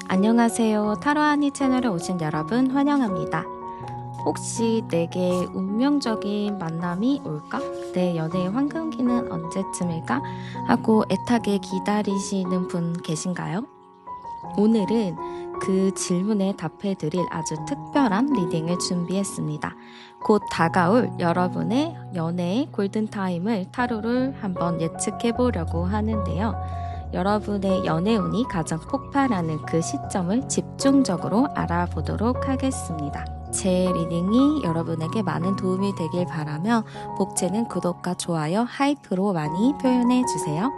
안녕하세요. 타로하니 채널에 오신 여러분 환영합니다. 혹시 내게 운명적인 만남이 올까? 내 연애의 황금기는 언제쯤일까? 하고 애타게 기다리시는 분 계신가요? 오늘은 그 질문에 답해드릴 아주 특별한 리딩을 준비했습니다. 곧 다가올 여러분의 연애의 골든타임을 타로를 한번 예측해 보려고 하는데요. 여러분의 연애운이 가장 폭발하는 그 시점을 집중적으로 알아보도록 하겠습니다. 제 리딩이 여러분에게 많은 도움이 되길 바라며 복채는 구독과 좋아요, 하이프로 많이 표현해주세요.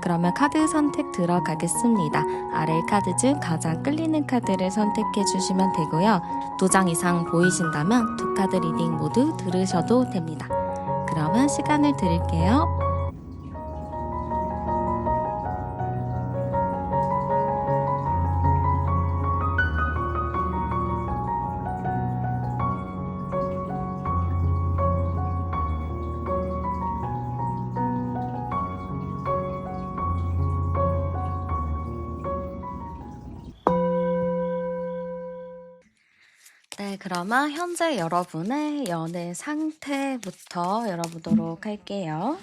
그러면 카드 선택 들어가겠습니다. 아래 카드 중 가장 끌리는 카드를 선택해 주시면 되고요. 2장 이상 보이신다면 2카드 리딩 모두 들으셔도 됩니다. 그러면 시간을 드릴게요. 네, 그러면 현재 여러분의 연애 상태부터 열어보도록 할게요.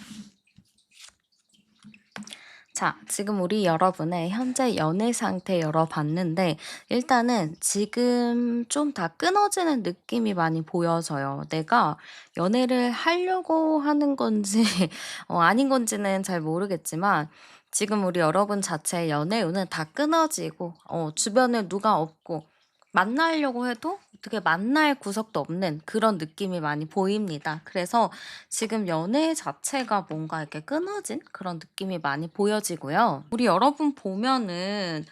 자, 지금 우리 여러분의 현재 연애 상태 열어봤는데 일단은 지금 좀 다 끊어지는 느낌이 많이 보여져요. 내가 연애를 하려고 하는 건지 아닌 건지는 잘 모르겠지만 지금 우리 여러분 자체의 연애운은 다 끊어지고 주변에 누가 없고 만나려고 해도 어떻게 만날 구석도 없는 그런 느낌이 많이 보입니다. 그래서 지금 연애 자체가 뭔가 이렇게 끊어진 그런 느낌이 많이 보여지고요. 우리 여러분 보면은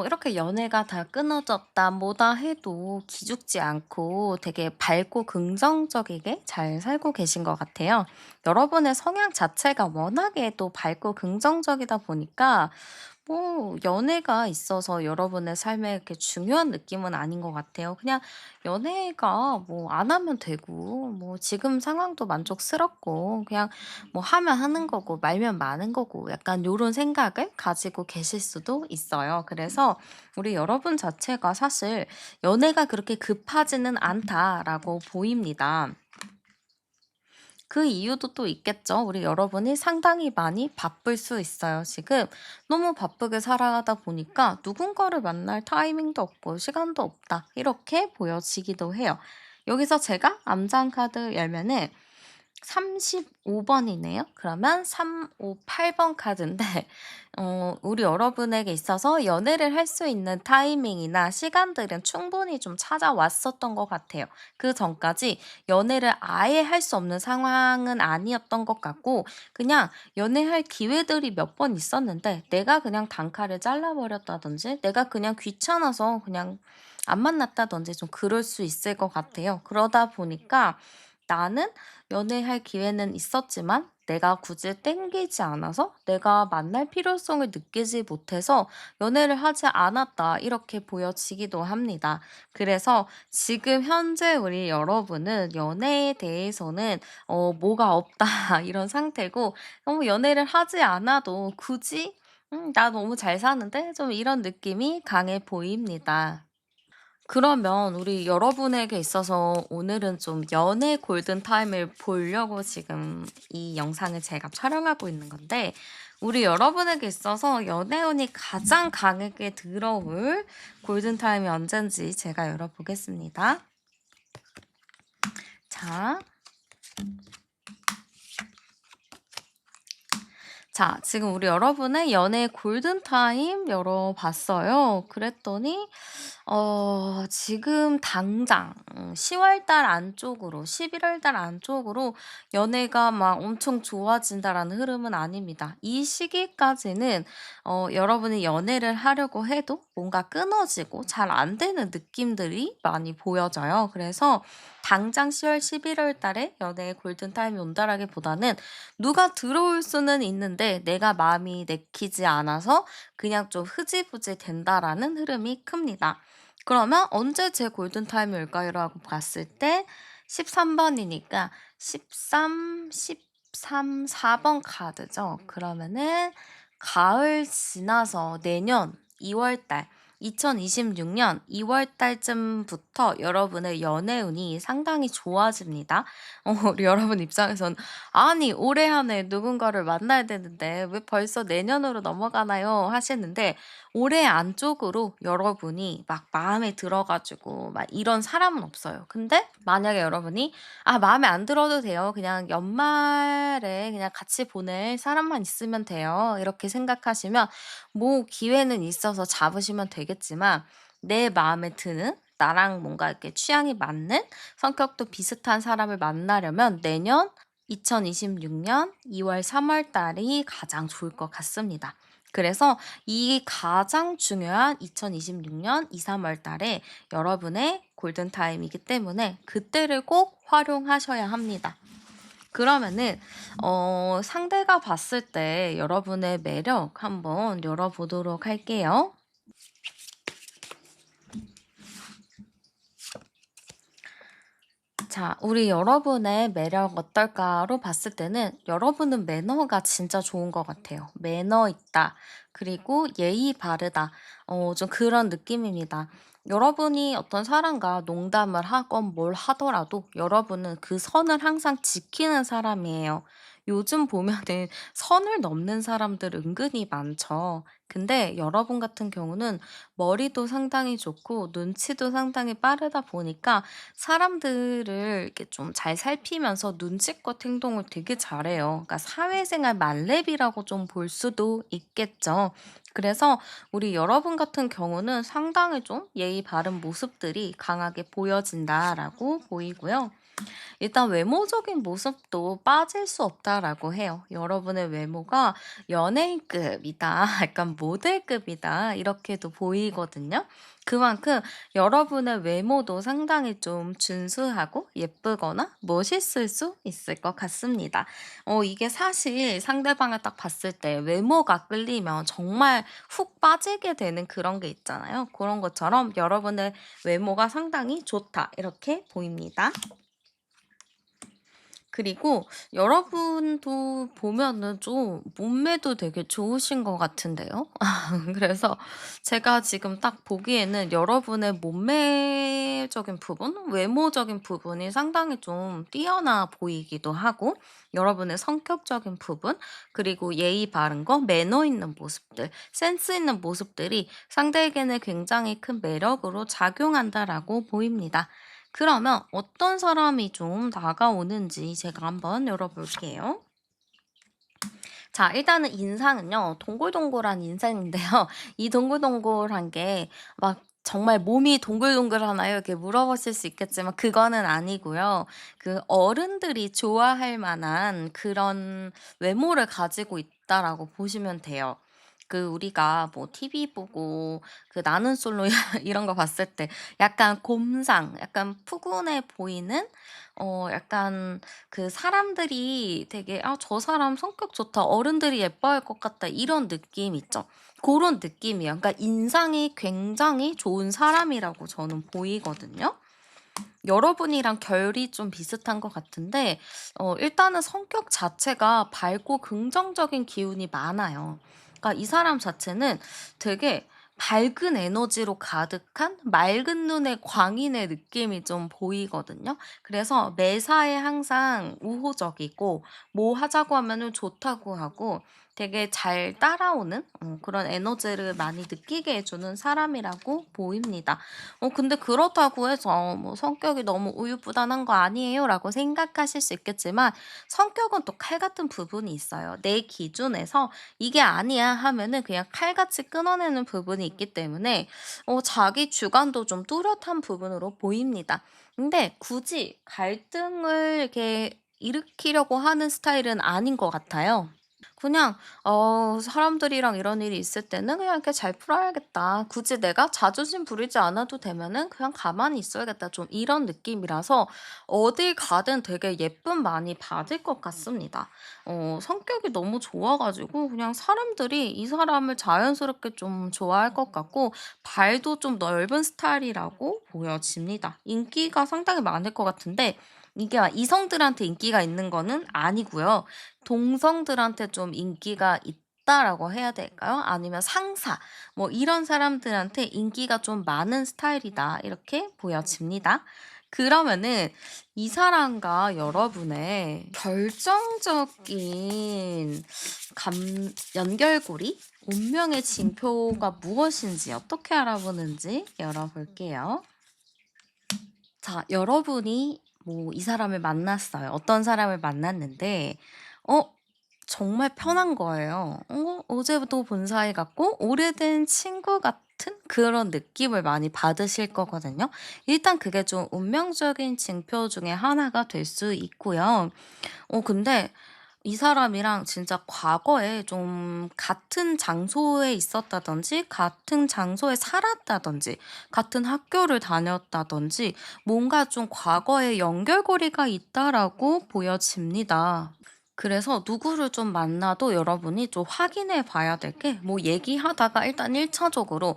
이렇게 연애가 다 끊어졌다 뭐다 해도 기죽지 않고 되게 밝고 긍정적이게 잘 살고 계신 것 같아요. 여러분의 성향 자체가 워낙에 또 밝고 긍정적이다 보니까 연애가 있어서 여러분의 삶에 이렇게 중요한 느낌은 아닌 것 같아요. 그냥 연애가 안 하면 되고, 지금 상황도 만족스럽고, 그냥 하면 하는 거고, 말면 마는 거고, 약간 요런 생각을 가지고 계실 수도 있어요. 그래서 우리 여러분 자체가 사실 연애가 그렇게 급하지는 않다라고 보입니다. 그 이유도 또 있겠죠. 우리 여러분이 상당히 많이 바쁠 수 있어요. 지금 너무 바쁘게 살아가다 보니까 누군가를 만날 타이밍도 없고 시간도 없다. 이렇게 보여지기도 해요. 여기서 제가 암장 카드 열면은 35번이네요. 그러면 358번 카드인데 우리 여러분에게 있어서 연애를 할 수 있는 타이밍이나 시간들은 충분히 좀 찾아왔었던 것 같아요. 그 전까지 연애를 아예 할 수 없는 상황은 아니었던 것 같고 그냥 연애할 기회들이 몇 번 있었는데 내가 그냥 단칼에 잘라버렸다든지 내가 그냥 귀찮아서 그냥 안 만났다든지 좀 그럴 수 있을 것 같아요. 그러다 보니까 나는 연애할 기회는 있었지만 내가 굳이 땡기지 않아서 내가 만날 필요성을 느끼지 못해서 연애를 하지 않았다. 이렇게 보여지기도 합니다. 그래서 지금 현재 우리 여러분은 연애에 대해서는 뭐가 없다. 이런 상태고 연애를 하지 않아도 굳이 나 너무 잘 사는데 좀 이런 느낌이 강해 보입니다. 그러면 우리 여러분에게 있어서 오늘은 좀 연애 골든타임을 보려고 지금 이 영상을 제가 촬영하고 있는 건데 우리 여러분에게 있어서 연애운이 가장 강하게 들어올 골든타임이 언젠지 제가 열어보겠습니다. 자, 지금 우리 여러분의 연애 골든타임 열어봤어요. 그랬더니 지금 당장 10월 달 안쪽으로 11월 달 안쪽으로 연애가 막 엄청 좋아진다라는 흐름은 아닙니다. 이 시기까지는 여러분이 연애를 하려고 해도 뭔가 끊어지고 잘 안 되는 느낌들이 많이 보여져요. 그래서 당장 10월, 11월 달에 연애의 골든타임이 온다라기보다는 누가 들어올 수는 있는데 내가 마음이 내키지 않아서 그냥 좀 흐지부지 된다라는 흐름이 큽니다. 그러면 언제 제 골든타임이 올까요?라고 봤을 때 13번이니까 4번 카드죠. 그러면은 가을 지나서 내년 2월 달 2026년 2월 달쯤부터 여러분의 연애운이 상당히 좋아집니다. 우리 여러분 입장에선 '아니 올해 안에 누군가를 만나야 되는데 왜 벌써 내년으로 넘어가나요?' 하시는데 올해 안쪽으로 여러분이 막 마음에 들어 가지고 막 이런 사람은 없어요. 근데 만약에 여러분이 '아 마음에 안 들어도 돼요. 그냥 연말에 그냥 같이 보낼 사람만 있으면 돼요.' 이렇게 생각하시면 뭐 기회는 있어서 잡으시면 되겠지만 내 마음에 드는 나랑 뭔가 이렇게 취향이 맞는 성격도 비슷한 사람을 만나려면 내년 2026년 2월, 3월 달이 가장 좋을 것 같습니다. 그래서 이 가장 중요한 2026년 2, 3월 달에 여러분의 골든타임이기 때문에 그때를 꼭 활용하셔야 합니다. 그러면은 상대가 봤을 때 여러분의 매력 한번 열어보도록 할게요. 자, 우리 여러분의 매력 어떨까로 봤을 때는 여러분은 매너가 진짜 좋은 것 같아요. 매너 있다. 그리고 예의 바르다. 좀 그런 느낌입니다. 여러분이 어떤 사람과 농담을 하건 뭘 하더라도 여러분은 그 선을 항상 지키는 사람이에요. 요즘 보면은 선을 넘는 사람들 은근히 많죠. 근데 여러분 같은 경우는 머리도 상당히 좋고 눈치도 상당히 빠르다 보니까 사람들을 이렇게 좀 잘 살피면서 눈치껏 행동을 되게 잘해요. 그러니까 사회생활 만렙이라고 좀 볼 수도 있겠죠. 그래서 우리 여러분 같은 경우는 상당히 좀 예의 바른 모습들이 강하게 보여진다라고 보이고요. 일단 외모적인 모습도 빠질 수 없다라고 해요. 여러분의 외모가 연예인급이다, 약간 모델급이다, 이렇게도 보이거든요. 그만큼 여러분의 외모도 상당히 좀 준수하고 예쁘거나 멋있을 수 있을 것 같습니다. 이게 사실 상대방을 딱 봤을 때 외모가 끌리면 정말 훅 빠지게 되는 그런 게 있잖아요. 그런 것처럼 여러분의 외모가 상당히 좋다, 이렇게 보입니다. 그리고 여러분도 보면은 좀 몸매도 되게 좋으신 것 같은데요. 그래서 제가 지금 딱 보기에는 여러분의 몸매적인 부분, 외모적인 부분이 상당히 좀 뛰어나 보이기도 하고 여러분의 성격적인 부분, 그리고 예의 바른 거, 매너 있는 모습들, 센스 있는 모습들이 상대에게는 굉장히 큰 매력으로 작용한다라고 보입니다. 그러면 어떤 사람이 좀 다가오는지 제가 한번 열어볼게요. 자, 일단은 인상은요, 동글동글한 인상인데요. 이 동글동글한 게 막 정말 몸이 동글동글하나요? 이렇게 물어보실 수 있겠지만 그거는 아니고요. 그 어른들이 좋아할 만한 그런 외모를 가지고 있다라고 보시면 돼요. 그 우리가 뭐 TV 보고 그 나는 솔로 이런 거 봤을 때 약간 곰상, 약간 푸근해 보이는 약간 그 사람들이 되게 '아 저 사람 성격 좋다. 어른들이 예뻐할 것 같다.' 이런 느낌 있죠. 고런 느낌이에요. 그러니까 인상이 굉장히 좋은 사람이라고 저는 보이거든요. 여러분이랑 결이 좀 비슷한 것 같은데 일단은 성격 자체가 밝고 긍정적인 기운이 많아요. 그러니까 이 사람 자체는 되게 밝은 에너지로 가득한 맑은 눈의 광인의 느낌이 좀 보이거든요. 그래서 매사에 항상 우호적이고 뭐 하자고 하면은 좋다고 하고 되게 잘 따라오는 그런 에너지를 많이 느끼게 해 주는 사람이라고 보입니다. 근데 그렇다고 해서 뭐 '성격이 너무 우유부단한 거 아니에요?'라고 생각하실 수 있겠지만 성격은 또 칼 같은 부분이 있어요. 내 기준에서 '이게 아니야.' 하면은 그냥 칼같이 끊어내는 부분이 있기 때문에 자기 주관도 좀 뚜렷한 부분으로 보입니다. 근데 굳이 갈등을 이렇게 일으키려고 하는 스타일은 아닌 것 같아요. 그냥 사람들이랑 이런 일이 있을 때는 '그냥 이렇게 잘 풀어야겠다. 굳이 내가 자존심 부리지 않아도 되면은 그냥 가만히 있어야겠다.' 좀 이런 느낌이라서 어딜 가든 되게 예쁨 많이 받을 것 같습니다. 성격이 너무 좋아 가지고 그냥 사람들이 이 사람을 자연스럽게 좀 좋아할 것 같고 발도 좀 넓은 스타일이라고 보여집니다. 인기가 상당히 많을 것 같은데 이게 막 이성들한테 인기가 있는 거는 아니고요. 동성들한테 좀 인기가 있다라고 해야 될까요? 아니면 상사 뭐 이런 사람들한테 인기가 좀 많은 스타일이다 이렇게 보여집니다. 그러면은 이 사람과 여러분의 결정적인 감 연결고리, 운명의 징표가 무엇인지 어떻게 알아보는지 열어볼게요. 자, 여러분이 뭐 이 사람을 만났어요. 어떤 사람을 만났는데 어 정말 편한 거예요. 어제도 본 사이 같고 오래된 친구 같은 그런 느낌을 많이 받으실 거거든요. 일단 그게 좀 운명적인 징표 중에 하나가 될 수 있고요. 근데 이 사람이랑 진짜 과거에 좀 같은 장소에 있었다든지 같은 장소에 살았다든지 같은 학교를 다녔다든지 뭔가 좀 과거에 연결고리가 있다라고 보여집니다. 그래서 누구를 좀 만나도 여러분이 좀 확인해 봐야 될 게 뭐 얘기하다가 일단 1 차적으로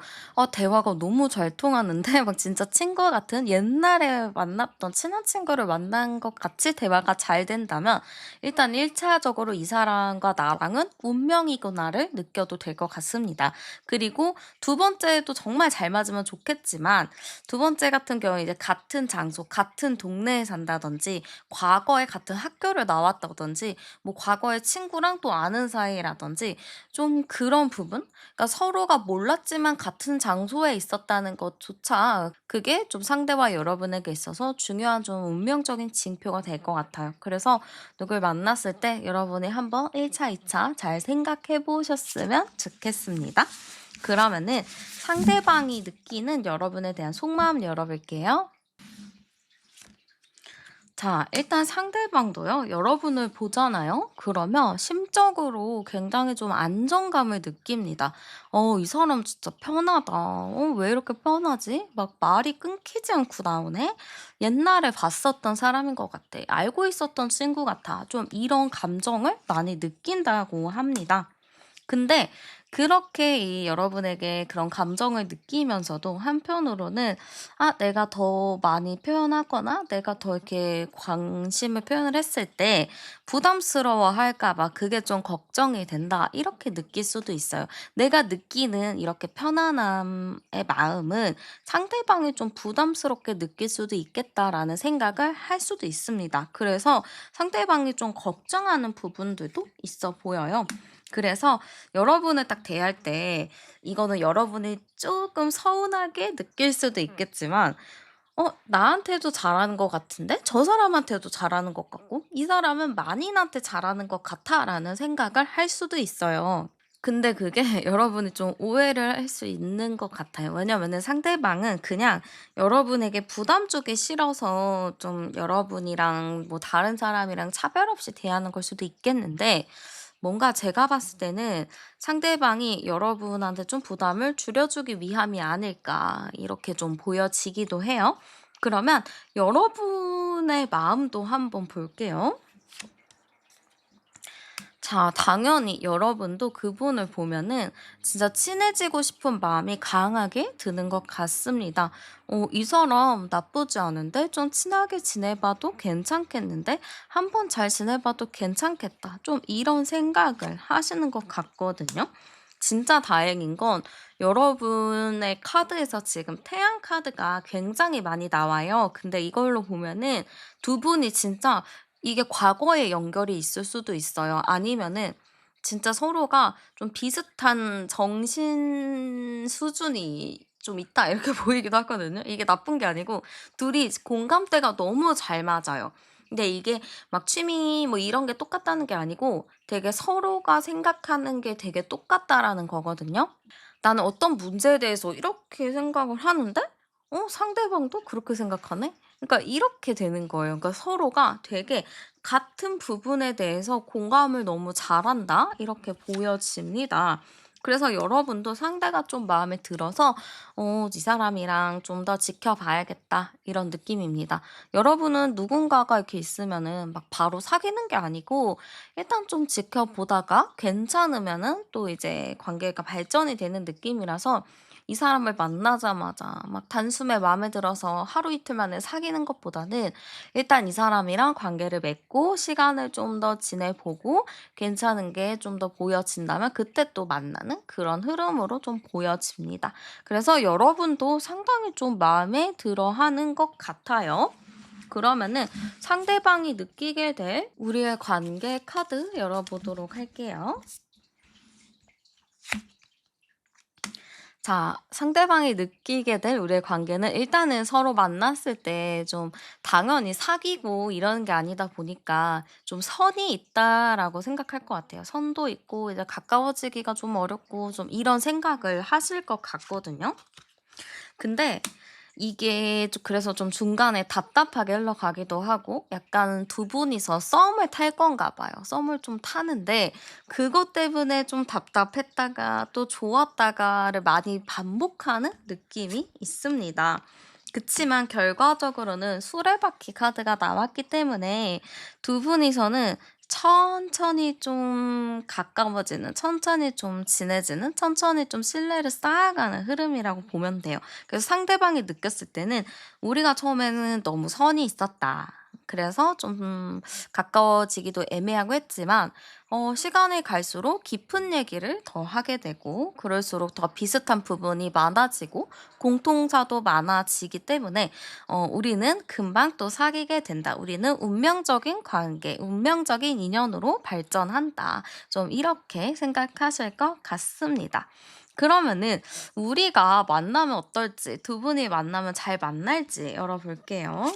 대화가 너무 잘 통하는데 막 진짜 친구 같은 옛날에 만났던 친한 친구를 만난 것 같이 대화가 잘 된다면 일단 1 차적으로 '이 사람과 나랑은 운명이구나.'를 느껴도 될 것 같습니다. 그리고 두 번째도 정말 잘 맞으면 좋겠지만 두 번째 같은 경우에 이제 같은 장소, 같은 동네에 산다든지 과거에 같은 학교를 나왔다든지 뭐 과거의 친구랑 또 아는 사이라든지 좀 그런 부분? 그러니까 서로가 몰랐지만 같은 장소에 있었다는 것조차 그게 좀 상대와 여러분에게 있어서 중요한 좀 운명적인 징표가 될 것 같아요. 그래서 누굴 만났을 때 여러분이 한번 1 차, 2차 잘 생각해 보셨으면 좋겠습니다. 그러면은 상대방이 느끼는 여러분에 대한 속마음 열어볼게요. 자, 일단 상대방도요, 여러분을 보잖아요? 그러면 심적으로 굉장히 좀 안정감을 느낍니다. 이 사람 진짜 편하다. 왜 이렇게 편하지? 막 말이 끊기지 않고 나오네? 옛날에 봤었던 사람인 것 같아. 알고 있었던 친구 같아. 좀 이런 감정을 많이 느낀다고 합니다. 근데 그렇게 이 여러분에게 그런 감정을 느끼면서도 한편으로는 내가 더 많이 표현하거나 내가 더 이렇게 관심을 표현을 했을 때 부담스러워할까 봐 그게 좀 걱정이 된다. 이렇게 느낄 수도 있어요. 내가 느끼는 이렇게 편안함의 마음은 상대방이 좀 부담스럽게 느낄 수도 있겠다라는 생각을 할 수도 있습니다. 그래서 상대방이 좀 걱정하는 부분들도 있어 보여요. 그래서 여러분을 딱 대할 때 이거는 여러분이 조금 서운하게 느낄 수도 있겠지만 나한테도 잘하는 것 같은데 저 사람한테도 잘하는 것 같고 이 사람은 만인한테 잘하는 것 같아라는 생각을 할 수도 있어요. 근데 그게 여러분이 좀 오해를 할 수 있는 것 같아요. 왜냐면은 상대방은 그냥 여러분에게 부담 주기 싫어서 좀 여러분이랑 뭐 다른 사람이랑 차별 없이 대하는 걸 수도 있겠는데 뭔가 제가 봤을 때는 상대방이 여러분한테 좀 부담을 줄여주기 위함이 아닐까 이렇게 좀 보여지기도 해요. 그러면 여러분의 마음도 한번 볼게요. 자, 당연히 여러분도 그분을 보면은 진짜 친해지고 싶은 마음이 강하게 드는 것 같습니다. 이 사람 나쁘지 않은데 좀 친하게 지내봐도 괜찮겠는데 한번 잘 지내봐도 괜찮겠다. 좀 이런 생각을 하시는 것 같거든요. 진짜 다행인 건 여러분의 카드에서 지금 태양 카드가 굉장히 많이 나와요. 근데 이걸로 보면은 두 분이 진짜 이게 과거에 연결이 있을 수도 있어요. 아니면은 진짜 서로가 좀 비슷한 정신 수준이 좀 있다 이렇게 보이기도 하거든요. 이게 나쁜 게 아니고 둘이 공감대가 너무 잘 맞아요. 근데 이게 막 취미 뭐 이런 게 똑같다는 게 아니고 되게 서로가 생각하는 게 되게 똑같다라는 거거든요. 나는 어떤 문제에 대해서 이렇게 생각을 하는데 상대방도 그렇게 생각하네? 그러니까 이렇게 되는 거예요. 그러니까 서로가 되게 같은 부분에 대해서 공감을 너무 잘한다? 이렇게 보여집니다. 그래서 여러분도 상대가 좀 마음에 들어서 '이 사람이랑 좀 더 지켜봐야겠다.' 이런 느낌입니다. 여러분은 누군가가 이렇게 있으면은 막 바로 사귀는 게 아니고 일단 좀 지켜보다가 괜찮으면은 또 이제 관계가 발전이 되는 느낌이라서 이 사람을 만나자마자 막 단숨에 마음에 들어서 하루 이틀 만에 사귀는 것보다는 일단 이 사람이랑 관계를 맺고 시간을 좀 더 지내보고 괜찮은 게 좀 더 보여진다면 그때 또 만나는 그런 흐름으로 좀 보여집니다. 그래서 여러분도 상당히 좀 마음에 들어하는 것 같아요. 그러면은 상대방이 느끼게 될 우리의 관계 카드 열어보도록 할게요. 자, 상대방이 느끼게 될 우리의 관계는 일단은 서로 만났을 때 좀 당연히 사귀고 이러는 게 아니다 보니까 좀 선이 있다라고 생각할 것 같아요. 선도 있고 이제 가까워지기가 좀 어렵고 좀 이런 생각을 하실 것 같거든요. 근데 이게 그래서 좀 중간에 답답하게 흘러가기도 하고 약간 두 분이서 썸을 탈 건가 봐요. 썸을 좀 타는데 그것 때문에 좀 답답했다가 또 좋았다가를 많이 반복하는 느낌이 있습니다. 그치만 결과적으로는 수레바퀴 카드가 나왔기 때문에 두 분이서는 천천히 좀 가까워지는, 천천히 좀 친해지는, 천천히 좀 신뢰를 쌓아가는 흐름이라고 보면 돼요. 그래서 상대방이 느꼈을 때는 우리가 처음에는 너무 선이 있었다. 그래서 좀 가까워지기도 애매하고 했지만 시간이 갈수록 깊은 얘기를 더 하게 되고 그럴수록 더 비슷한 부분이 많아지고 공통사도 많아지기 때문에 우리는 금방 또 사귀게 된다. 우리는 운명적인 관계, 운명적인 인연으로 발전한다. 좀 이렇게 생각하실 것 같습니다. 그러면은 우리가 만나면 어떨지, 두 분이 만나면 잘 만날지 열어볼게요.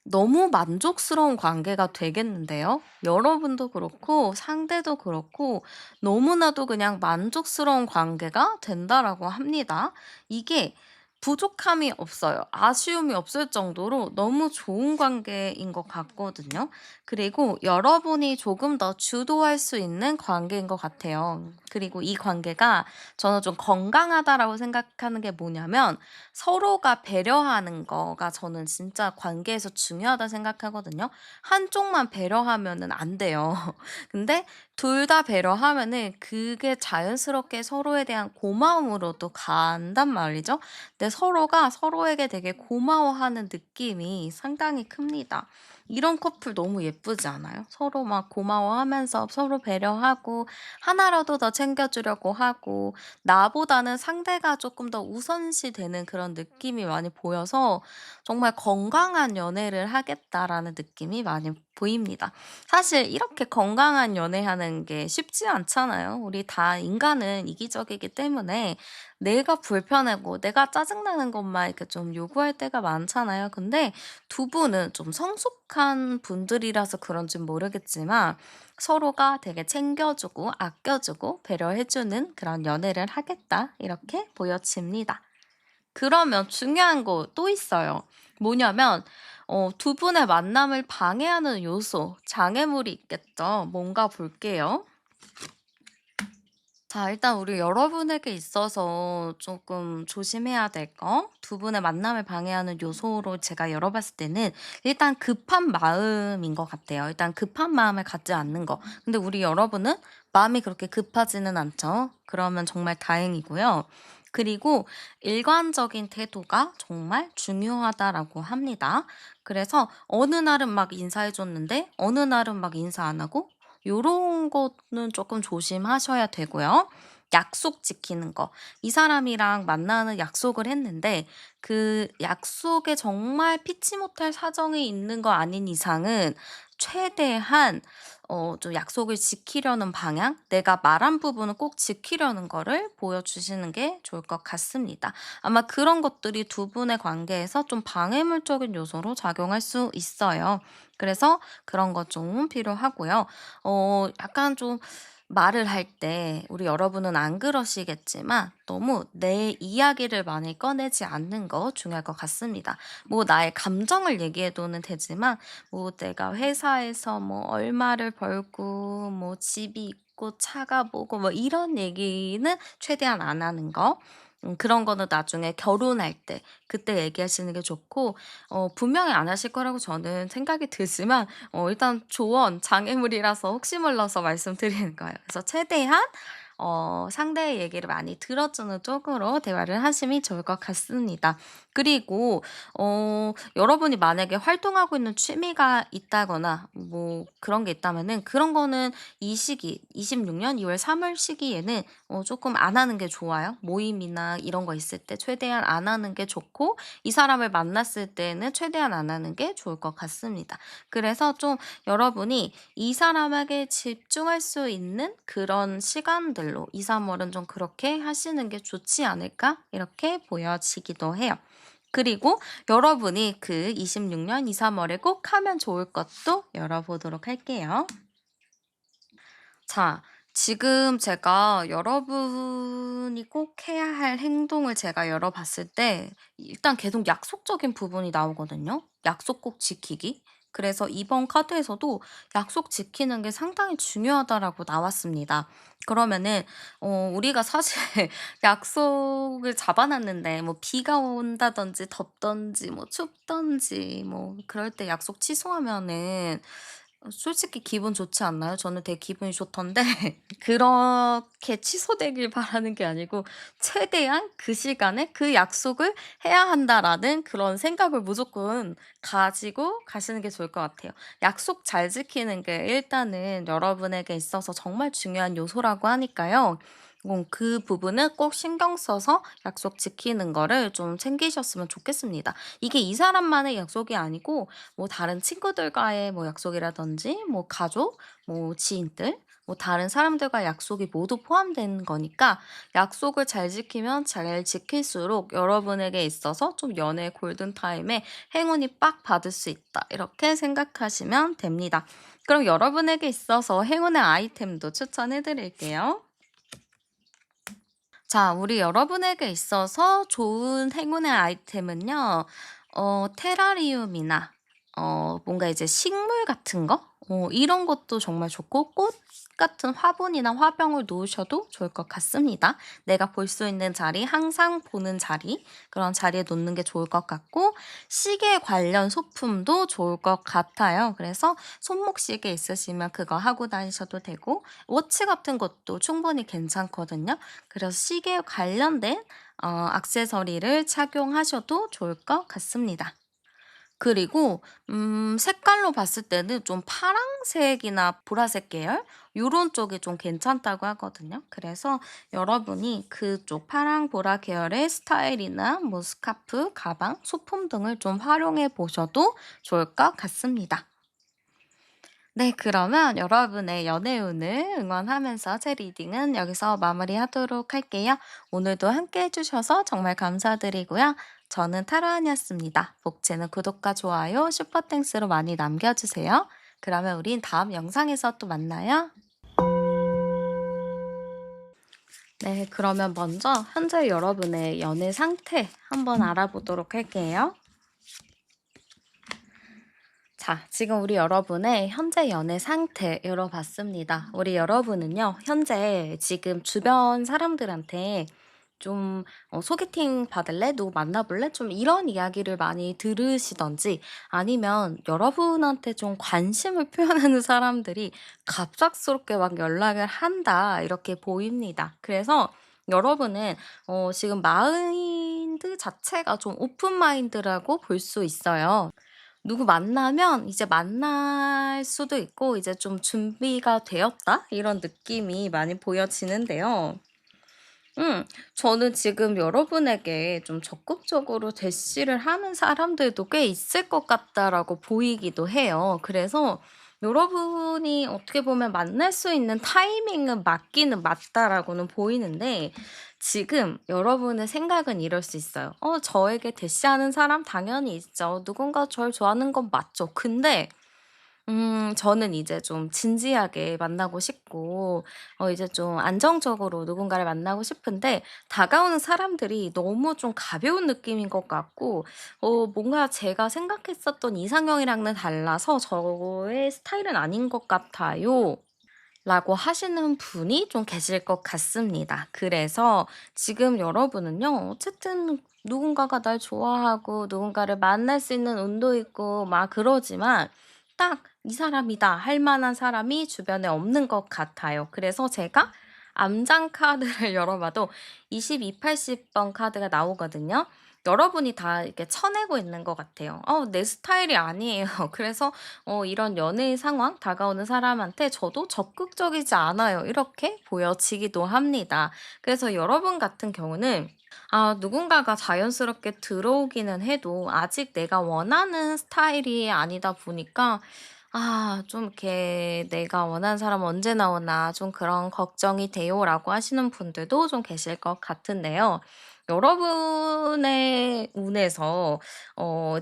너무 만족스러운 관계가 되겠는데요. 여러분도 그렇고 상대도 그렇고 너무나도 그냥 만족스러운 관계가 된다라고 합니다. 이게 부족함이 없어요. 아쉬움이 없을 정도로 너무 좋은 관계인 것 같거든요. 그리고 여러분이 조금 더 주도할 수 있는 관계인 것 같아요. 그리고 이 관계가 저는 좀 건강하다라고 생각하는 게 뭐냐면 서로가 배려하는 거가 저는 진짜 관계에서 중요하다 생각하거든요. 한쪽만 배려하면은 안 돼요. 근데 둘 다 배려하면은 그게 자연스럽게 서로에 대한 고마움으로 또 간단 말이죠. 근데 서로가 서로에게 되게 고마워하는 느낌이 상당히 큽니다. 이런 커플 너무 예쁘지 않아요? 서로 막 고마워하면서 서로 배려하고 하나라도 더 챙겨주려고 하고 나보다는 상대가 조금 더 우선시 되는 그런 느낌이 많이 보여서 정말 '건강한 연애를 하겠다.'라는 느낌이 많이 보입니다. 사실 이렇게 건강한 연애하는 게 쉽지 않잖아요. 우리 다 인간은 이기적이기 때문에 내가 불편하고 내가 짜증나는 것만 이렇게 좀 요구할 때가 많잖아요. 근데 두 분은 좀 성숙한 분들이라서 그런진 모르겠지만 서로가 되게 챙겨주고 아껴주고 배려해주는 그런 연애를 하겠다. 이렇게 보여집니다. 그러면 중요한 거 또 있어요. 뭐냐면 두 분의 만남을 방해하는 요소, 장애물이 있겠죠. 뭔가 볼게요. 자, 일단 우리 여러분에게 있어서 조금 조심해야 될 거, 두 분의 만남을 방해하는 요소로 제가 열어봤을 때는 일단 급한 마음인 것 같아요. 일단 급한 마음을 갖지 않는 거. 근데 우리 여러분은 마음이 그렇게 급하지는 않죠. 그러면 정말 다행이고요. 그리고 일관적인 태도가 정말 중요하다라고 합니다. 그래서 어느 날은 막 인사해 줬는데 어느 날은 막 인사 안 하고 요런 거는 조금 조심하셔야 되고요. 약속 지키는 거. 이 사람이랑 만나는 약속을 했는데 그 약속에 정말 피치 못할 사정이 있는 거 아닌 이상은 최대한 좀 약속을 지키려는 방향, 내가 말한 부분은 꼭 지키려는 거를 보여주시는 게 좋을 것 같습니다. 아마 그런 것들이 두 분의 관계에서 좀 방해물적인 요소로 작용할 수 있어요. 그래서 그런 거 좀 필요하고요. 약간 좀 말을 할 때 우리 여러분은 안 그러시겠지만 너무 내 이야기를 많이 꺼내지 않는 거 중요할 것 같습니다. 뭐 나의 감정을 얘기해도는 되지만 뭐 내가 회사에서 뭐 얼마를 벌고 뭐 집이 있고 차가 뭐고 뭐 이런 얘기는 최대한 안 하는 거. 그런 거는 나중에 결혼할 때 그때 얘기하시는 게 좋고 분명히 안 하실 거라고 저는 생각이 들지만 일단 조언, 장애물이라서 혹시 몰라서 말씀드리는 거예요. 그래서 최대한 상대의 얘기를 많이 들어주는 쪽으로 대화를 하심이 좋을 것 같습니다. 그리고 여러분이 만약에 활동하고 있는 취미가 있다거나 뭐 그런 게 있다면은 그런 거는 이 시기 26년 2월 3월 시기에는 쪼끔 안 하는 게 좋아요. 모임이나 이런 거 있을 때 최대한 안 하는 게 좋고 이 사람을 만났을 때는 최대한 안 하는 게 좋을 것 같습니다. 그래서 좀 여러분이 이 사람에게 집중할 수 있는 그런 시간들로 2-3 월은 좀 그렇게 하시는 게 좋지 않을까 이렇게 보여지기도 해요. 그리고 여러분이 그 26년 2-3 월에 꼭 하면 좋을 것도 열어보도록 할게요. 자, 지금 제가 여러분이 꼭 해야 할 행동을 제가 열어봤을 때 일단 계속 약속적인 부분이 나오거든요. 약속 꼭 지키기. 그래서 이번 카드에서도 "약속 지키는 게 상당히 중요하다."라고 나왔습니다. 그러면은 우리가 사실 약속을 잡아 놨는데 뭐 비가 온다든지 덥든지 뭐 춥든지 뭐 그럴 때 약속 취소하면은 솔직히 기분 좋지 않나요? 저는 되게 기분이 좋던데 그렇게 취소되길 바라는 게 아니고 '최대한 그 시간에 그 약속을 해야 한다.'라는 그런 생각을 무조건 가지고 가시는 게 좋을 것 같아요. 약속 잘 지키는 게 일단은 여러분에게 있어서 정말 중요한 요소라고 하니까요. 그 부분을 꼭 신경 써서 약속 지키는 거를 좀 챙기셨으면 좋겠습니다. 이게 이 사람만의 약속이 아니고 뭐 다른 친구들과의 뭐 약속이라든지 뭐 가족, 뭐 지인들, 뭐 다른 사람들과의 약속이 모두 포함되는 거니까 약속을 잘 지키면 잘 지킬수록 여러분에게 있어서 좀 연애 골든타임에 행운이 빡 받을 수 있다. 이렇게 생각하시면 됩니다. 그럼 여러분에게 있어서 행운의 아이템도 추천해 드릴게요. 자, 우리 여러분에게 있어서 좋은 행운의 아이템은요. 테라리움이나 뭔가 이제 식물 같은 거 이런 것도 정말 좋고 꽃 같은 화분이나 화병을 놓으셔도 좋을 것 같습니다. 내가 볼 수 있는 자리, 항상 보는 자리 그런 자리에 놓는 게 좋을 것 같고 시계 관련 소품도 좋을 것 같아요. 그래서 손목시계 있으시면 그거 하고 다니셔도 되고 워치 같은 것도 충분히 괜찮거든요. 그래서 시계에 관련된 액세서리를 착용하셔도 좋을 것 같습니다. 그리고 색깔로 봤을 때는 좀 파랑색이나 보라색 계열 요런 쪽이 좀 괜찮다고 하거든요. 그래서 여러분이 그쪽 파랑, 보라 계열의 스타일이나 뭐 스카프, 가방, 소품 등을 좀 활용해 보셔도 좋을 것 같습니다. 네, 그러면 여러분의 연애운을 응원하면서 제 리딩은 여기서 마무리하도록 할게요. 오늘도 함께 해주셔서 정말 감사드리고요. 저는 타로안이었습니다. 복채는 구독과 좋아요, 슈퍼땡스로 많이 남겨주세요. 그러면 우린 다음 영상에서 또 만나요. 네, 그러면 먼저 현재 여러분의 연애 상태 한번 알아보도록 할게요. 자, 지금 우리 여러분의 현재 연애 상태 열어봤습니다. 우리 여러분은요, 현재 지금 주변 사람들한테 좀 소개팅 받을래? 누구 만나볼래? 좀 이런 이야기를 많이 들으시던지 아니면 여러분한테 좀 관심을 표현하는 사람들이 갑작스럽게 막 연락을 한다. 이렇게 보입니다. 그래서 여러분은 지금 마인드 자체가 좀 오픈 마인드라고 볼 수 있어요. 누구 만나면 이제 만날 수도 있고 이제 좀 '준비가 되었다.' 이런 느낌이 많이 보여지는데요. 저는 지금 여러분에게 좀 적극적으로 대시를 하는 사람들도 꽤 있을 것 같다라고 보이기도 해요. 그래서 여러분이 어떻게 보면 만날 수 있는 타이밍은 맞기는 맞다라고는 보이는데 지금 여러분의 생각은 이럴 수 있어요. 저에게 대시하는 사람 당연히 있죠. 누군가 저를 좋아하는 건 맞죠. 근데 저는 이제 좀 진지하게 만나고 싶고 이제 좀 안정적으로 누군가를 만나고 싶은데 다가오는 사람들이 너무 좀 가벼운 느낌인 것 같고 뭔가 제가 생각했었던 이상형이랑은 달라서 저의 스타일은 아닌 것 같아요. 라고 하시는 분이 좀 계실 것 같습니다. 그래서 지금 여러분은요, 어쨌든 누군가가 날 좋아하고 누군가를 만날 수 있는 운도 있고 막 그러지만 딱 이 사람이다 할 만한 사람이 주변에 없는 것 같아요. 그래서 제가 암장 카드를 열어봐도 22, 80번 카드가 나오거든요. 여러분이 다 이렇게 쳐내고 있는 것 같아요. 내 스타일이 아니에요. 그래서 이런 연애의 상황, 다가오는 사람한테 저도 적극적이지 않아요. 이렇게 보여지기도 합니다. 그래서 여러분 같은 경우는 누군가가 자연스럽게 들어오기는 해도 아직 내가 원하는 스타일이 아니다 보니까 좀 이렇게 '내가 원하는 사람 언제 나오나 좀 그런 걱정이 돼요.'라고 하시는 분들도 좀 계실 것 같은데요. 여러분의 운에서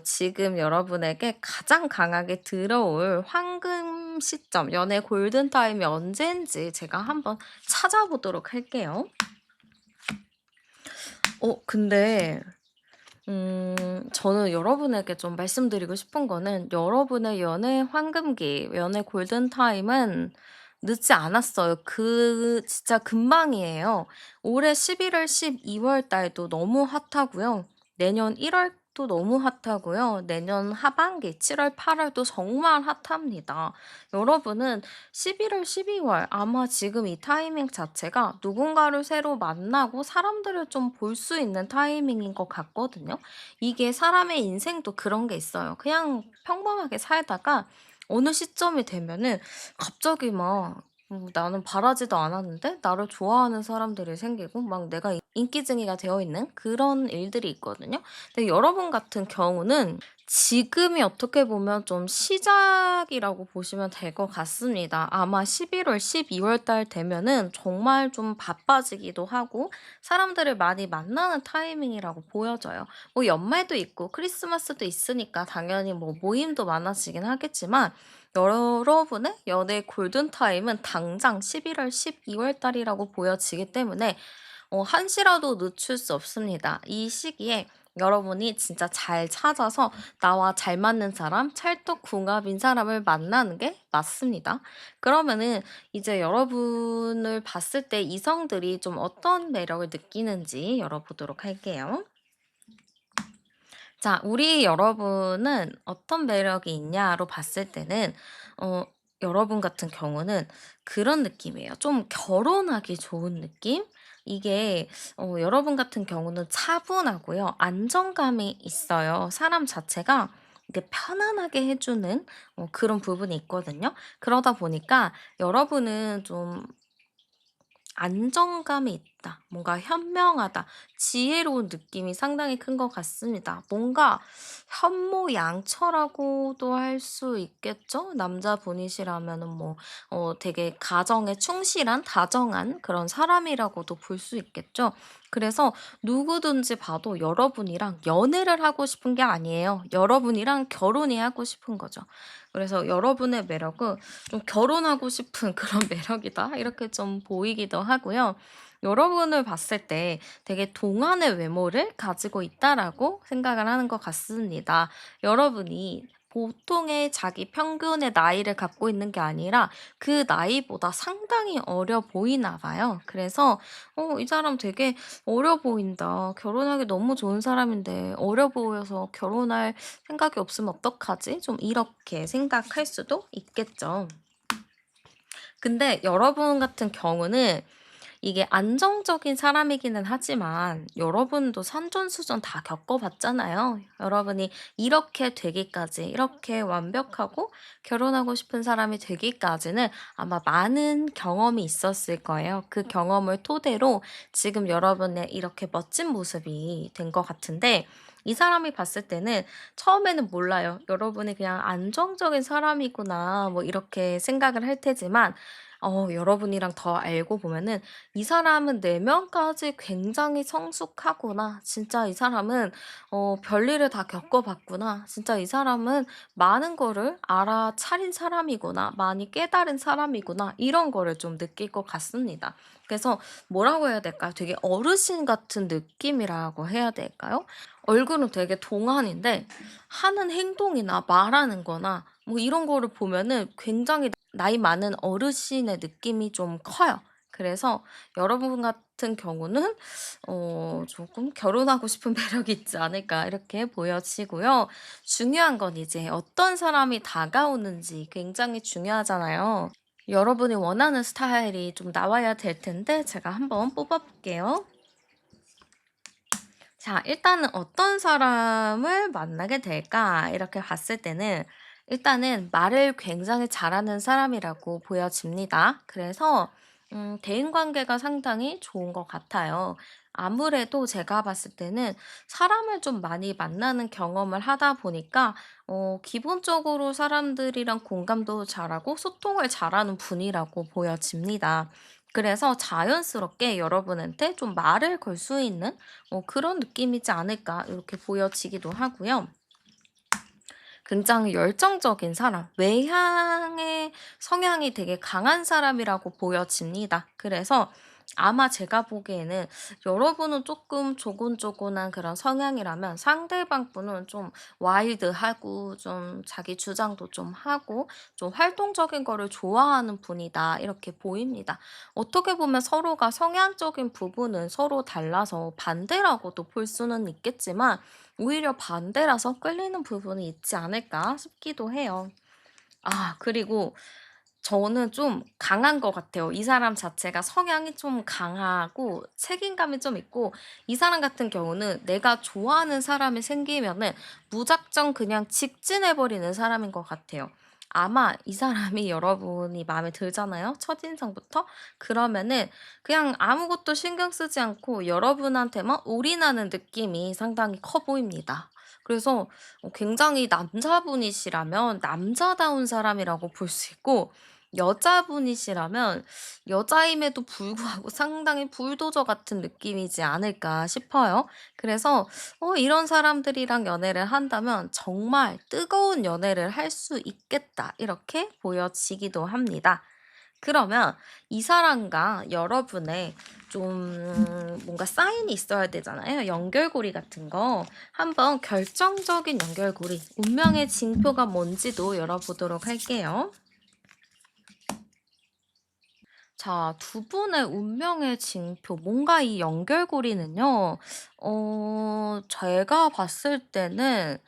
지금 여러분에게 가장 강하게 들어올 황금 시점, 연애 골든타임이 언제인지 제가 한번 찾아보도록 할게요. 근데 저는 여러분에게 좀 말씀드리고 싶은 거는 여러분의 연애 황금기, 연애 골든타임은 늦지 않았어요. 진짜 금방이에요. 올해 11월, 12월 달도 너무 핫하고요. 내년 1월도 너무 핫하고요. 내년 하반기 7월, 8월도 정말 핫합니다. 여러분은 11월, 12월 아마 지금 이 타이밍 자체가 누군가를 새로 만나고 사람들을 좀 볼 수 있는 타이밍인 것 같거든요. 이게 사람의 인생도 그런 게 있어요. 그냥 평범하게 살다가 어느 시점이 되면은 갑자기 막 나는 바라지도 않았는데 나를 좋아하는 사람들이 생기고 막 내가 인기쟁이가 되어 있는 그런 일들이 있거든요. 근데 여러분 같은 경우는 지금이 어떻게 보면 좀 시작이라고 보시면 될 것 같습니다. 아마 11월, 12월 달 되면은 정말 좀 바빠지기도 하고 사람들을 많이 만나는 타이밍이라고 보여져요. 뭐 연말도 있고 크리스마스도 있으니까 당연히 뭐 모임도 많아지긴 하겠지만 여러분의 연애 골든타임은 당장 11월, 12월 달이라고 보여지기 때문에 한시라도 늦출 수 없습니다. 이 시기에 여러분이 진짜 잘 찾아서 나와 잘 맞는 사람, 찰떡궁합인 사람을 만나는 게 맞습니다. 그러면은 이제 여러분을 봤을 때 이성들이 좀 어떤 매력을 느끼는지 열어보도록 할게요. 자, 우리 여러분은 어떤 매력이 있냐로 봤을 때는 어 여러분 같은 경우는 그런 느낌이에요. 좀 결혼하기 좋은 느낌? 이게 여러분 같은 경우는 차분하고요. 안정감이 있어요. 사람 자체가 이게 편안하게 해 주는 그런 부분이 있거든요. 그러다 보니까 여러분은 좀 안정감이 있다. 뭔가 현명하다. 지혜로운 느낌이 상당히 큰 것 같습니다. 뭔가 현모양처라고도 할 수 있겠죠? 남자분이시라면은 뭐 되게 가정에 충실한 다정한 그런 사람이라고도 볼 수 있겠죠? 그래서 누구든지 봐도 여러분이랑 연애를 하고 싶은 게 아니에요. 여러분이랑 결혼이 하고 싶은 거죠. 그래서 여러분의 매력은 좀 결혼하고 싶은 그런 매력이다. 이렇게 좀 보이기도 하고요. 여러분을 봤을 때 되게 동안의 외모를 가지고 있다라고 생각을 하는 것 같습니다. 여러분이 보통의 자기 평균의 나이를 갖고 있는 게 아니라 그 나이보다 상당히 어려 보이나 봐요. 그래서 이 사람 되게 어려 보인다. 결혼하기 너무 좋은 사람인데 어려 보여서 결혼할 생각이 없으면 어떡하지? 좀 이렇게 생각할 수도 있겠죠. 근데 여러분 같은 경우는 이게 안정적인 사람이기는 하지만 여러분도 산전수전 다 겪어봤잖아요. 여러분이 이렇게 되기까지, 이렇게 완벽하고 결혼하고 싶은 사람이 되기까지는 아마 많은 경험이 있었을 거예요. 그 경험을 토대로 지금 여러분의 이렇게 멋진 모습이 된 것 같은데, 이 사람이 봤을 때는 처음에는 몰라요. 여러분이 그냥 안정적인 사람이구나, 뭐 이렇게 생각을 할 테지만, 여러분이랑 더 알고 보면은 이 사람은 내면까지 굉장히 성숙하구나. 진짜 이 사람은 별일을 다 겪어봤구나. 진짜 이 사람은 많은 거를 알아차린 사람이구나. 많이 깨달은 사람이구나. 이런 거를 좀 느낄 것 같습니다. 그래서 뭐라고 해야 될까요? 되게 어르신 같은 느낌이라고 해야 될까요? 얼굴은 되게 동안인데 하는 행동이나 말하는 거나 뭐 이런 거를 보면은 굉장히 나이 많은 어르신의 느낌이 좀 커요. 그래서 여러분 같은 경우는 조금 '결혼하고 싶은 매력이 있지 않을까.' 이렇게 보여지고요. 중요한 건 이제 어떤 사람이 다가오는지 굉장히 중요하잖아요. 여러분이 원하는 스타일이 좀 나와야 될 텐데 제가 한번 뽑아 볼게요. 자, 일단은 어떤 사람을 만나게 될까? 이렇게 봤을 때는 일단은 말을 굉장히 잘하는 사람이라고 보여집니다. 그래서 대인 관계가 상당히 좋은 것 같아요. 아무래도 제가 봤을 때는 사람을 좀 많이 만나는 경험을 하다 보니까 기본적으로 사람들이랑 공감도 잘하고 소통을 잘하는 분이라고 보여집니다. 그래서 자연스럽게 여러분한테 좀 말을 걸 수 있는 그런 느낌이지 않을까 이렇게 보여지기도 하고요. 굉장히 열정적인 사람, 외향의 성향이 되게 강한 사람이라고 보여집니다. 그래서 아마 제가 보기에는 여러분은 조금 조곤조곤한 그런 성향이라면 상대방 분은 좀 와일드하고 좀 자기 주장도 좀 하고 좀 활동적인 거를 좋아하는 분이다. 이렇게 보입니다. 어떻게 보면 서로가 성향적인 부분은 서로 달라서 반대라고도 볼 수는 있겠지만 오히려 반대라서 끌리는 부분이 있지 않을까 싶기도 해요. 아, 그리고 저는 좀 강한 것 같아요. 이 사람 자체가 성향이 좀 강하고 책임감이 좀 있고 이 사람 같은 경우는 내가 좋아하는 사람이 생기면은 무작정 그냥 직진해 버리는 사람인 것 같아요. 아마 이 사람이 여러분이 마음에 들잖아요, 첫인상부터. 그러면은 그냥 아무것도 신경 쓰지 않고 여러분한테만 올인하는 느낌이 상당히 커 보입니다. 그래서 굉장히 남자분이시라면 남자다운 사람이라고 볼 수 있고 여자분이시라면 여자임에도 불구하고 상당히 불도저 같은 느낌이지 않을까 싶어요. 그래서 이런 사람들이랑 연애를 한다면 정말 뜨거운 연애를 할 수 있겠다. 이렇게 보여지기도 합니다. 그러면 이 사람과 여러분의 좀 뭔가 사인이 있어야 되잖아요. 연결고리 같은 거. 한번 결정적인 연결고리, 운명의 징표가 뭔지도 열어보도록 할게요. 자, 두 분의 운명의 징표, 뭔가 이 연결고리는요, 제가 봤을 때는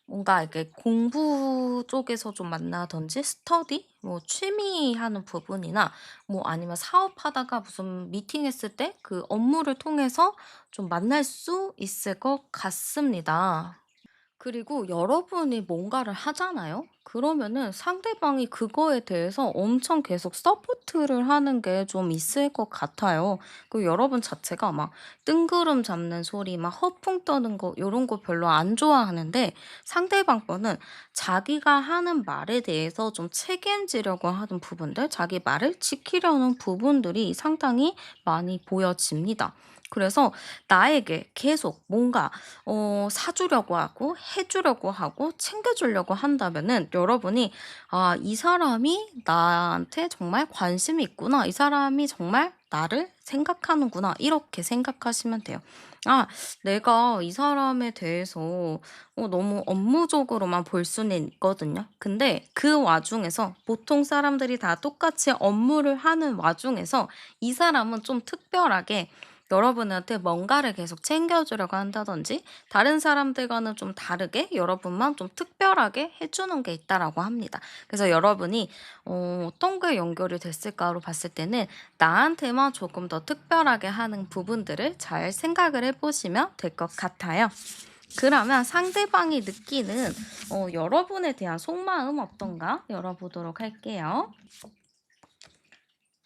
뭔가 이렇게 공부 쪽에서 좀 만나든지, 스터디? 뭐 취미하는 부분이나, 뭐 아니면 사업하다가 무슨 미팅했을 때 그 업무를 통해서 좀 만날 수 있을 것 같습니다. 그리고 여러분이 뭔가를 하잖아요? 그러면은 상대방이 그거에 대해서 엄청 계속 서포트를 하는 게 좀 있을 것 같아요. 그 여러분 자체가 막 뜬구름 잡는 소리, 막 허풍 떠는 거, 요런 거 별로 안 좋아하는데 상대방 거는 자기가 하는 말에 대해서 좀 책임지려고 하는 부분들, 자기 말을 지키려는 부분들이 상당히 많이 보여집니다. 그래서 나에게 계속 뭔가 사주려고 하고 해 주려고 하고 챙겨 주려고 한다면은 여러분이 '아 이 사람이 나한테 정말 관심이 있구나. 이 사람이 정말 나를 생각하는구나.' 이렇게 생각하시면 돼요. 아 내가 이 사람에 대해서 너무 업무적으로만 볼 수는 있거든요. 근데 그 와중에서 보통 사람들이 다 똑같이 업무를 하는 와중에서 이 사람은 좀 특별하게 여러분한테 뭔가를 계속 챙겨주려고 한다든지 다른 사람들과는 좀 다르게 여러분만 좀 특별하게 해주는 게 있다라고 합니다. 그래서 여러분이 어떤 게 연결이 됐을까로 봤을 때는 나한테만 조금 더 특별하게 하는 부분들을 잘 생각을 해보시면 될 것 같아요. 그러면 상대방이 느끼는 여러분에 대한 속마음 어떤가 열어보도록 할게요.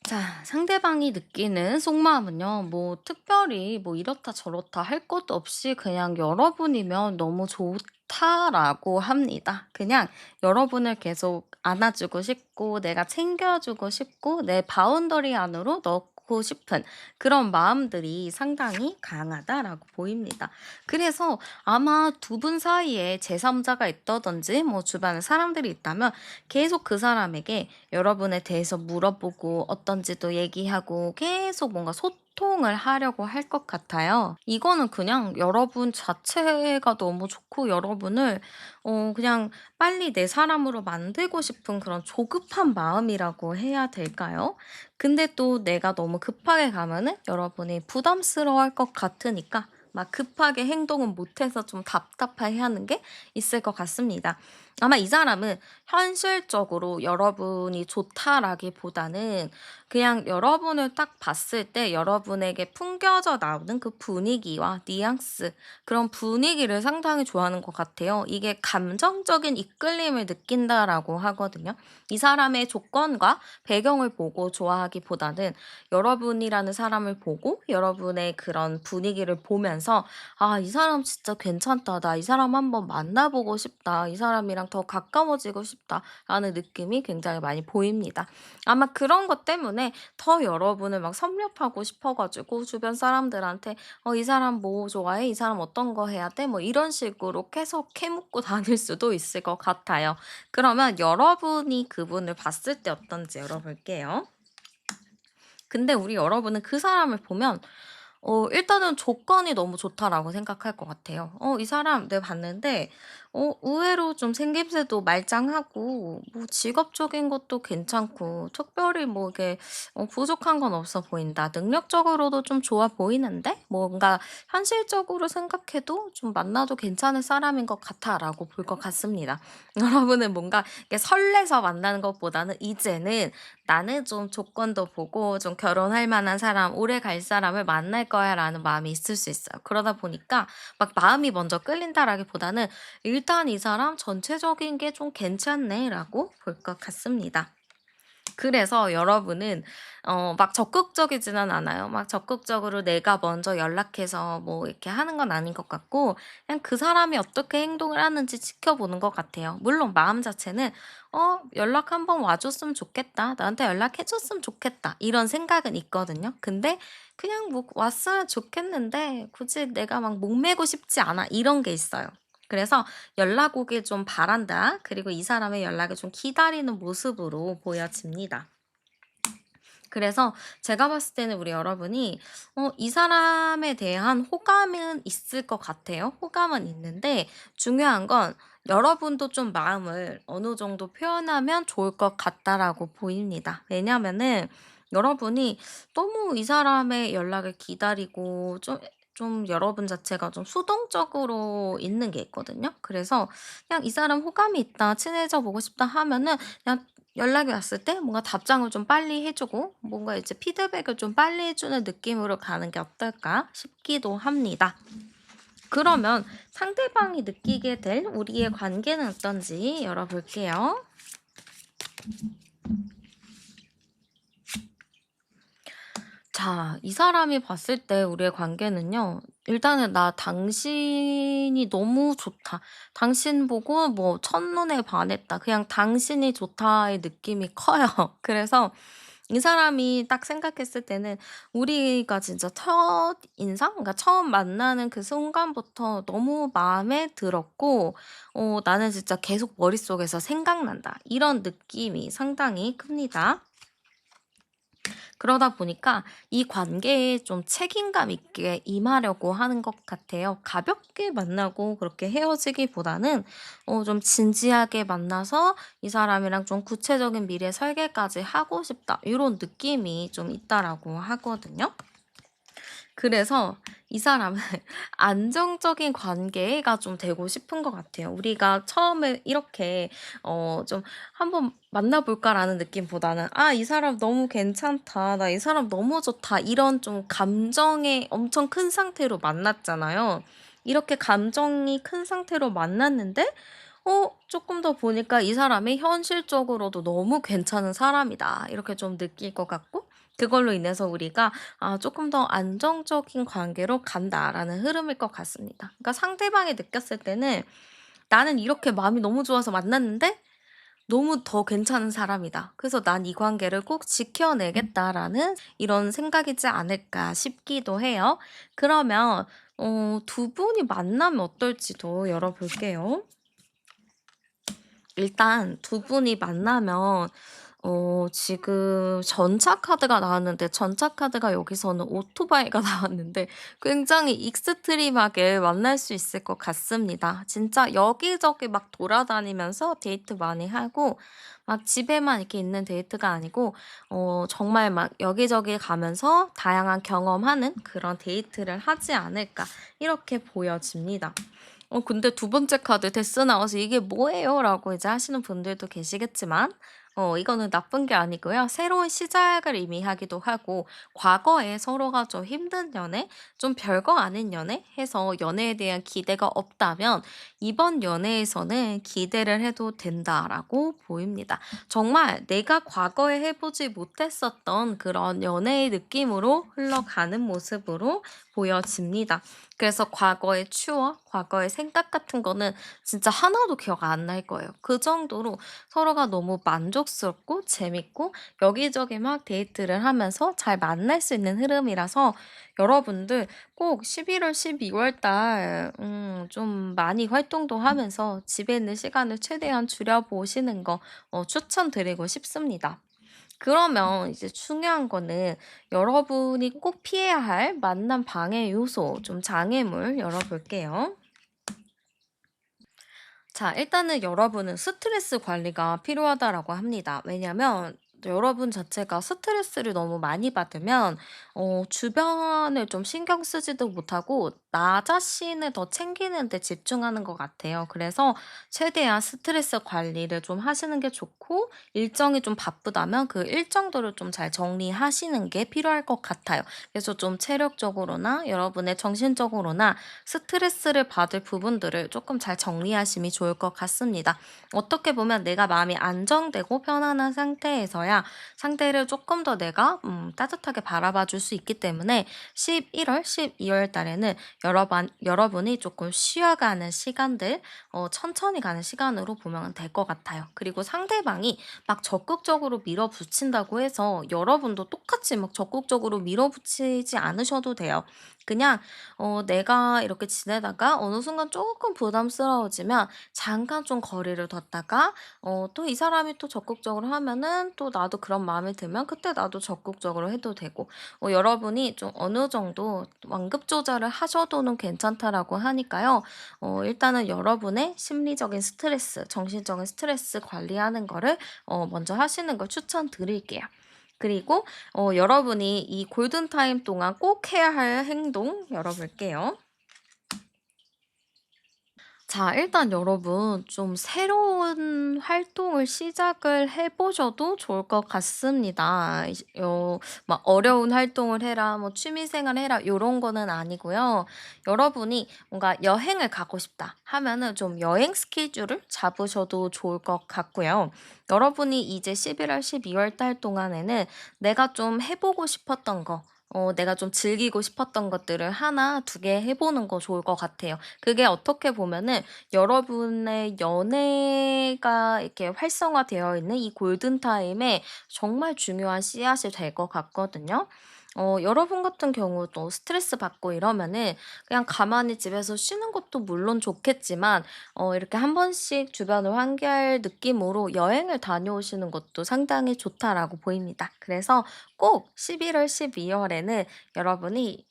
자, 상대방이 느끼는 속마음은요, 뭐, 특별히 뭐, 이렇다 저렇다 할 것도 없이 그냥 여러분이면 너무 좋다라고 합니다. 그냥 여러분을 계속 안아주고 싶고, 내가 챙겨주고 싶고, 내 바운더리 안으로 넣고 싶은 그런 마음들이 상당히 강하다라고 보입니다. 그래서 아마 두 분 사이에 제3자가 있다든지, 뭐, 주변에 사람들이 있다면 계속 그 사람에게 여러분에 대해서 물어보고 어떤지도 얘기하고 계속 뭔가 소통을 하려고 할 것 같아요. 이거는 그냥 여러분 자체가 너무 좋고 여러분을 그냥 빨리 내 사람으로 만들고 싶은 그런 조급한 마음이라고 해야 될까요? 근데 또 내가 너무 급하게 가면은 여러분이 부담스러워할 것 같으니까 막 급하게 행동은 못해서 좀 답답해하는 게 있을 것 같습니다. 아마 이 사람은 현실적으로 여러분이 좋다라기보다는 그냥 여러분을 딱 봤을 때 여러분에게 풍겨져 나오는 그 분위기와 뉘앙스, 그런 분위기를 상당히 좋아하는 것 같아요. 이게 감정적인 이끌림을 느낀다라고 하거든요. 이 사람의 조건과 배경을 보고 좋아하기보다는 여러분이라는 사람을 보고 여러분의 그런 분위기를 보면서 아, 이 사람 진짜 괜찮다. 나 이 사람 한번 만나보고 싶다. 이 사람이랑 더 가까워지고 싶다라는 느낌이 굉장히 많이 보입니다. 아마 그런 것 때문에 더 여러분을 막 섭렵하고 싶어가지고 주변 사람들한테 이 사람 뭐 좋아해? 이 사람 어떤 거 해야 돼? 뭐 이런 식으로 계속 캐묻고 다닐 수도 있을 것 같아요. 그러면 여러분이 그분을 봤을 때 어떤지 열어볼게요. 근데 우리 여러분은 그 사람을 보면 일단은 조건이 너무 좋다라고 생각할 것 같아요. 이 사람 내가 봤는데 의외로 좀 생김새도 말짱하고 뭐 직업적인 것도 괜찮고 특별히 뭐 이게 부족한 건 없어 보인다. 능력적으로도 좀 좋아 보이는데 뭔가 현실적으로 생각해도 좀 만나도 괜찮을 사람인 것 같아라고 볼 것 같습니다. 여러분은 뭔가 이렇게 설레서 만나는 것보다는 이제는 나는 좀 조건도 보고 좀 결혼할 만한 사람, 오래 갈 사람을 만날 거야라는 마음이 있을 수 있어요. 그러다 보니까 막 마음이 먼저 끌린다라기보다는 일단 이 사람 전체적인 게 좀 괜찮네라고 볼 것 같습니다. 그래서 여러분은 막 적극적이지는 않아요. 막 적극적으로 내가 먼저 연락해서 뭐 이렇게 하는 건 아닌 것 같고 그냥 그 사람이 어떻게 행동을 하는지 지켜보는 것 같아요. 물론 마음 자체는 '연락 한번 와 줬으면 좋겠다. 나한테 연락해 줬으면 좋겠다.' 이런 생각은 있거든요. 근데 그냥 뭐 '왔으면 좋겠는데 굳이 내가 막 목매고 싶지 않아.' 이런 게 있어요. 그래서 연락 오길 좀 바란다. 그리고 이 사람의 연락을 좀 기다리는 모습으로 보여집니다. 그래서 제가 봤을 때는 우리 여러분이 이 사람에 대한 호감은 있을 것 같아요. 호감은 있는데 중요한 건 여러분도 좀 마음을 어느 정도 표현하면 좋을 것 같다라고 보입니다. 왜냐면은 여러분이 너무 이 사람의 연락을 기다리고 좀 여러분 자체가 좀 수동적으로 있는 게 있거든요. 그래서 그냥 이 사람 호감이 있다, 친해져 보고 싶다 하면은 그냥 연락이 왔을 때 뭔가 답장을 좀 빨리 해 주고 뭔가 이제 피드백을 좀 빨리 해 주는 느낌으로 가는 게 어떨까 싶기도 합니다. 그러면 상대방이 느끼게 될 우리의 관계는 어떤지 열어볼게요. 자, 이 사람이 봤을 때 우리의 관계는요. 일단은 '나 당신이 너무 좋다. 당신 보고 뭐 첫눈에 반했다. 그냥 당신이 좋다.'의 느낌이 커요. 그래서 이 사람이 딱 생각했을 때는 우리가 진짜 첫인상, 그러니까 처음 만나는 그 순간부터 너무 마음에 들었고 '나는 진짜 계속 머릿속에서 생각난다.' 이런 느낌이 상당히 큽니다. 그러다 보니까 이 관계에 좀 책임감 있게 임하려고 하는 것 같아요. 가볍게 만나고 그렇게 헤어지기보다는 좀 진지하게 만나서 이 사람이랑 좀 구체적인 미래 설계까지 하고 싶다. 이런 느낌이 좀 있다라고 하거든요. 그래서 이 사람은 안정적인 관계가 좀 되고 싶은 것 같아요. 우리가 처음에 이렇게 좀 '한번 만나 볼까.'라는 느낌보다는 '아, 이 사람 너무 괜찮다. 나 이 사람 너무 좋다.' 이런 좀 감정의 엄청 큰 상태로 만났잖아요. 이렇게 감정이 큰 상태로 만났는데 조금 더 보니까 '이 사람이 현실적으로도 너무 괜찮은 사람이다.' 이렇게 좀 느낄 것 같고 그걸로 인해서 우리가 '아, 조금 더 안정적인 관계로 간다.'라는 흐름일 것 같습니다. 그러니까 상대방이 느꼈을 때는 '나는 이렇게 마음이 너무 좋아서 만났는데 너무 더 괜찮은 사람이다. 그래서 난 이 관계를 꼭 지켜내겠다.'라는 이런 생각이지 않을까 싶기도 해요. 그러면 두 분이 만나면 어떨지도 열어볼게요. 일단 두 분이 만나면 지금 전차 카드가 나왔는데 전차 카드가 여기서는 오토바이가 나왔는데 굉장히 익스트림하게 만날 수 있을 것 같습니다. 진짜 여기저기 막 돌아다니면서 데이트 많이 하고 막 집에만 이렇게 있는 데이트가 아니고 정말 막 여기저기 가면서 다양한 경험하는 그런 데이트를 하지 않을까 이렇게 보여집니다. 근데 두 번째 카드 데스 나와서 "이게 뭐예요?"라고 이제 하시는 분들도 계시겠지만 이거는 나쁜 게 아니고요. 새로운 시작을 의미하기도 하고 과거에 서로가 좀 힘든 연애, 좀 별거 아닌 연애 해서 연애에 대한 기대가 없다면 이번 연애에서는 기대를 해도 된다라고 보입니다. 정말 내가 과거에 해 보지 못했었던 그런 연애의 느낌으로 흘러가는 모습으로 보여집니다. 그래서 과거의 추억, 과거의 생각 같은 거는 진짜 하나도 기억 안 날 거예요. 그 정도로 서로가 너무 만족스럽고 재밌고 여기저기 막 데이트를 하면서 잘 만날 수 있는 흐름이라서 여러분들 꼭 11월, 12월 달 좀 많이 활동도 하면서 집에 있는 시간을 최대한 줄여 보시는 거 추천드리고 싶습니다. 그러면 이제 중요한 거는 여러분이 꼭 피해야 할 만남 방해 요소, 좀 장애물 열어볼게요. 자, 일단은 여러분은 스트레스 관리가 필요하다라고 합니다. 왜냐면 여러분 자체가 스트레스를 너무 많이 받으면 주변을 좀 신경 쓰지도 못하고 나 자신을 더 챙기는 데 집중하는 것 같아요. 그래서 최대한 스트레스 관리를 좀 하시는 게 좋고 일정이 좀 바쁘다면 그 일정들을 좀 잘 정리하시는 게 필요할 것 같아요. 그래서 좀 체력적으로나 여러분의 정신적으로나 스트레스를 받을 부분들을 조금 잘 정리하심이 좋을 것 같습니다. 어떻게 보면 내가 마음이 안정되고 편안한 상태에서야 상대를 조금 더 내가 따뜻하게 바라봐 줄 수 있기 때문에 11월, 12월 달에는 여러분이 조금 쉬어가는 시간들, 천천히 가는 시간으로 보면 될 것 같아요. 그리고 상대방이 막 적극적으로 밀어붙인다고 해서 여러분도 똑같이 막 적극적으로 밀어붙이지 않으셔도 돼요. 그냥 내가 이렇게 지내다가 어느 순간 조금 부담스러워지면 잠깐 좀 거리를 뒀다가 또 이 사람이 또 적극적으로 하면은 또 나도 그런 마음이 들면 그때 나도 적극적으로 해도 되고 여러분이 좀 어느 정도 완급 조절을 하셔도는 괜찮다라고 하니까요. 일단은 여러분의 심리적인 스트레스, 정신적인 스트레스 관리하는 거를 먼저 하시는 걸 추천드릴게요. 그리고 여러분이 이 골든타임 동안 꼭 해야 할 행동 열어볼게요. 자, 일단 여러분 좀 새로운 활동을 시작을 해 보셔도 좋을 것 같습니다. 막 "어려운 활동을 해라." 뭐 "취미 생활 해라." 요런 거는 아니고요. 여러분이 뭔가 '여행을 가고 싶다.' 하면은 좀 여행 스케줄을 잡으셔도 좋을 것 같고요. 여러분이 이제 11월, 12월 달 동안에는 내가 좀 해 보고 싶었던 거, 내가 좀 즐기고 싶었던 것들을 하나 두 개 해 보는 거 좋을 것 같아요. 그게 어떻게 보면은 여러분의 연애가 이렇게 활성화되어 있는 이 골든타임에 정말 중요한 씨앗이 될 것 같거든요. 여러분 같은 경우도 스트레스 받고 이러면은 그냥 가만히 집에서 쉬는 것도 물론 좋겠지만 이렇게 한 번씩 주변을 환기할 느낌으로 여행을 다녀오시는 것도 상당히 좋다라고 보입니다. 그래서 꼭 11월, 12월에는 여러분이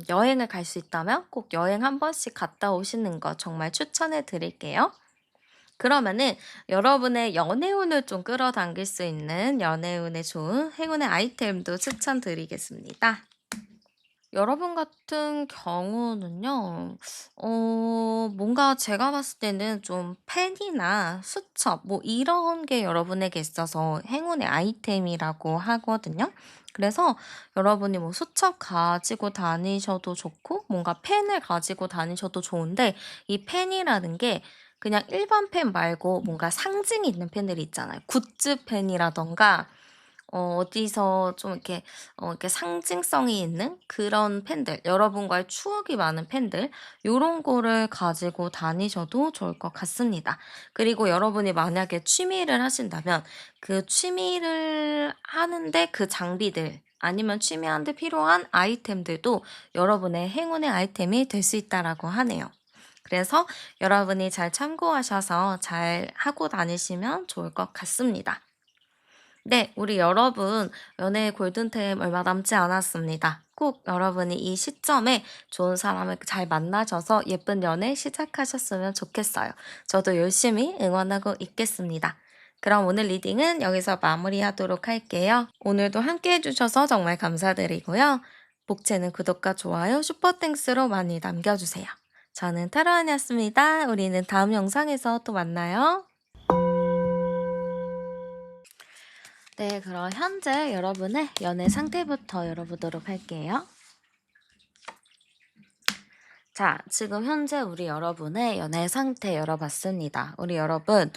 여행을 갈 수 있다면 꼭 여행 한 번씩 갔다 오시는 거 정말 추천해 드릴게요. 그러면은 여러분의 연애운을 좀 끌어당길 수 있는 연애운에 좋은 행운의 아이템도 추천드리겠습니다. 여러분 같은 경우는요. 뭔가 제가 봤을 때는 좀 펜이나 수첩 뭐 이런 게 여러분에게 있어서 행운의 아이템이라고 하거든요. 그래서 여러분이 뭐 수첩 가지고 다니셔도 좋고 뭔가 펜을 가지고 다니셔도 좋은데 이 펜이라는 게 그냥 일반 펜 말고 뭔가 상징이 있는 펜들이 있잖아요. 굿즈 펜이라든가 어디서 좀 이렇게 상징성이 있는 그런 펜들, 여러분과의 추억이 많은 펜들 요런 거를 가지고 다니셔도 좋을 것 같습니다. 그리고 여러분이 만약에 취미를 하신다면 그 취미를 하는데 그 장비들 아니면 취미하는데 필요한 아이템들도 여러분의 행운의 아이템이 될 수 있다라고 하네요. 그래서 여러분이 잘 참고하셔서 잘 하고 다니시면 좋을 것 같습니다. 네, 우리 여러분, 연애의 골든타임 얼마 남지 않았습니다. 꼭 여러분이 이 시점에 좋은 사람을 잘 만나셔서 예쁜 연애 시작하셨으면 좋겠어요. 저도 열심히 응원하고 있겠습니다. 그럼 오늘 리딩은 여기서 마무리하도록 할게요. 오늘도 함께 해주셔서 정말 감사드리고요. 복채는 구독과 좋아요, 슈퍼땡스로 많이 남겨주세요. 저는 테라원이었습니다. 우리는 다음 영상에서 또 만나요. 네, 그럼 현재 여러분의 연애 상태부터 열어보도록 할게요. 자, 지금 현재 우리 여러분의 연애 상태 열어봤습니다. 우리 여러분,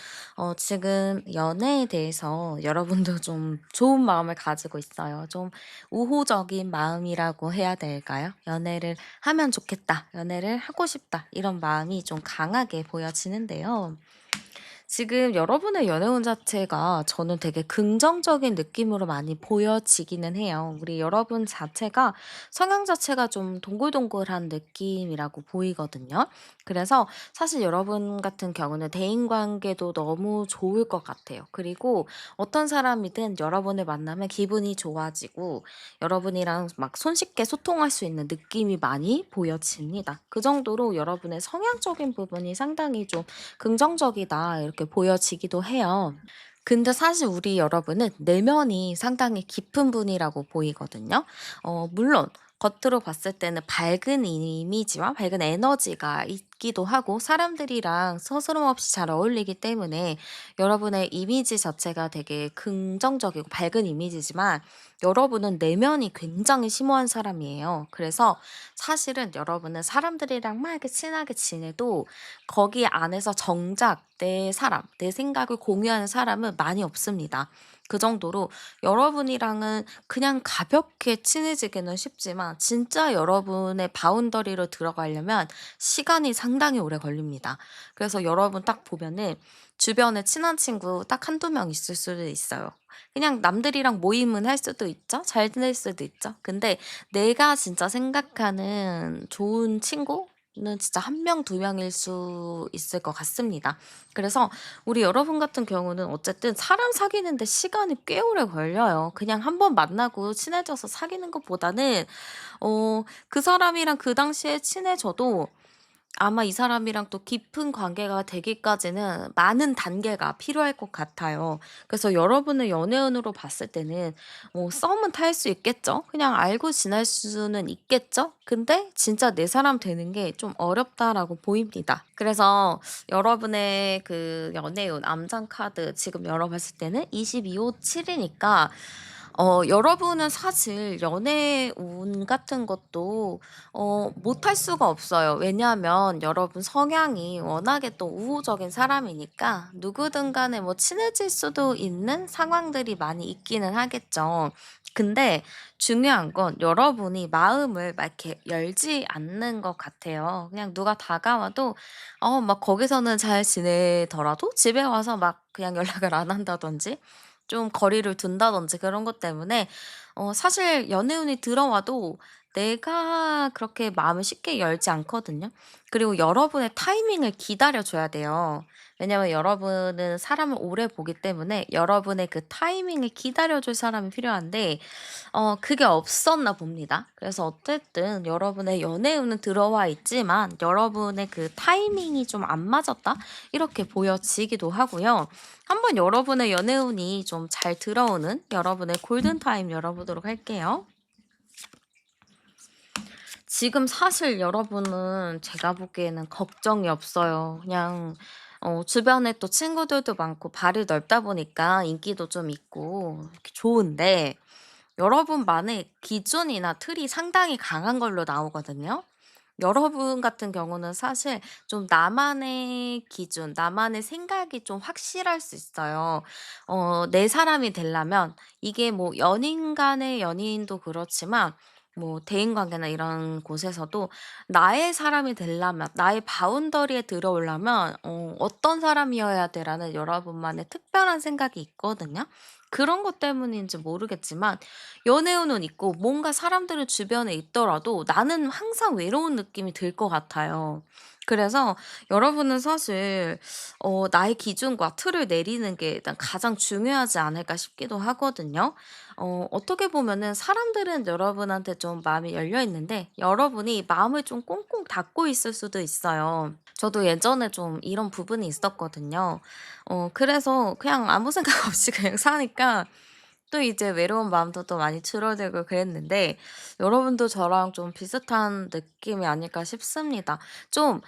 지금 연애에 대해서 여러분도 좀 좋은 마음을 가지고 있어요. 좀 우호적인 마음이라고 해야 될까요? 연애를 하면 좋겠다, 연애를 하고 싶다, 이런 마음이 좀 강하게 보여지는데요. 지금 여러분의 연애운 자체가 저는 되게 긍정적인 느낌으로 많이 보여지기는 해요. 우리 여러분 자체가 성향 자체가 좀 동글동글한 느낌이라고 보이거든요. 그래서 사실 여러분 같은 경우는 대인관계도 너무 좋을 것 같아요. 그리고 어떤 사람이든 여러분을 만나면 기분이 좋아지고 여러분이랑 막 손쉽게 소통할 수 있는 느낌이 많이 보여집니다. 그 정도로 여러분의 성향적인 부분이 상당히 좀 긍정적이다 이렇게 보여지기도 해요. 근데 사실 우리 여러분은 내면이 상당히 깊은 분이라고 보이거든요. 물론 겉으로 봤을 때는 밝은 이미지와 밝은 에너지가 있기도 하고 사람들이랑 서스럼없이 잘 어울리기 때문에 여러분의 이미지 자체가 되게 긍정적이고 밝은 이미지지만 여러분은 내면이 굉장히 심오한 사람이에요. 그래서 사실은 여러분은 사람들이랑 막 이렇게 친하게 지내도 거기 안에서 정작 내 사람, 내 생각을 공유하는 사람은 많이 없습니다. 그 정도로 여러분이랑은 그냥 가볍게 친해지기는 쉽지만 진짜 여러분의 바운더리로 들어가려면 시간이 상당히 오래 걸립니다. 그래서 여러분 딱 보면은 주변에 친한 친구 딱 한두 명 있을 수도 있어요. 그냥 남들이랑 모임은 할 수도 있죠. 잘 지낼 수도 있죠. 근데 내가 진짜 생각하는 좋은 친구는 진짜 한 명, 두 명일 수 있을 것 같습니다. 그래서 우리 여러분 같은 경우는 어쨌든 사람 사귀는 데 시간이 꽤 오래 걸려요. 그냥 한 번 만나고 친해져서 사귀는 것보다는 그 사람이랑 그 당시에 친해져도 아마 이 사람이랑 또 깊은 관계가 되기까지는 많은 단계가 필요할 것 같아요. 그래서 여러분의 연애운으로 봤을 때는 썸은 탈 수 있겠죠? 그냥 알고 지낼 수는 있겠죠? 근데 진짜 내 사람 되는 게 좀 어렵다라고 보입니다. 그래서 여러분의 그 연애운 암장 카드 지금 열어봤을 때는 22호 7이니까 여러분은 사실 연애운 같은 것도 못할 수가 없어요. 왜냐하면 여러분 성향이 워낙에 또 우호적인 사람이니까 누구든 간에 뭐 친해질 수도 있는 상황들이 많이 있기는 하겠죠. 근데 중요한 건 여러분이 마음을 막 이렇게 열지 않는 것 같아요. 그냥 누가 다가와도 막 거기서는 잘 지내더라도 집에 와서 막 그냥 연락을 안 한다든지 좀 거리를 둔다든지 그런 것 때문에 사실 연애운이 들어와도 내가 그렇게 마음을 쉽게 열지 않거든요. 그리고 여러분의 타이밍을 기다려 줘야 돼요. 왜냐면 여러분은 사람을 오래 보기 때문에 여러분의 그 타이밍을 기다려 줄 사람이 필요한데 그게 없었나 봅니다. 그래서 어쨌든 여러분의 연애운은 들어와 있지만 여러분의 그 타이밍이 좀 안 맞았다? 이렇게 보여지기도 하고요. 한번 여러분의 연애운이 좀 잘 들어오는 여러분의 골든타임 열어보도록 할게요. 지금 사실 여러분은 제가 보기에는 걱정이 없어요. 그냥 주변에 또 친구들도 많고 발이 넓다 보니까 인기도 좀 있고 이렇게 좋은데 여러분만의 기준이나 틀이 상당히 강한 걸로 나오거든요. 여러분 같은 경우는 사실 좀 나만의 기준, 나만의 생각이 좀 확실할 수 있어요. 내 사람이 되려면 이게 뭐 연인 간의 연인도 그렇지만 뭐 대인 관계나 이런 곳에서도 나의 사람이 되려면 나의 바운더리에 들어오려면 어떤 사람이어야 돼라는 여러분만의 특별한 생각이 있거든요. 그런 것 때문인지 모르겠지만 연애운은 있고 뭔가 사람들은 주변에 있더라도 나는 항상 외로운 느낌이 들 것 같아요. 그래서 여러분은 사실 나의 기준과 틀을 내리는 게 일단 가장 중요하지 않을까 싶기도 하거든요. 어떻게 보면은 사람들은 여러분한테 좀 마음이 열려 있는데 여러분이 마음을 좀 꽁꽁 닫고 있을 수도 있어요. 저도 예전에 좀 이런 부분이 있었거든요. 그래서 그냥 아무 생각 없이 그냥 사니까 또 이제 외로운 마음도 또 많이 줄어들고 그랬는데 여러분도 저랑 좀 비슷한 느낌이 아닐까 싶습니다. 좀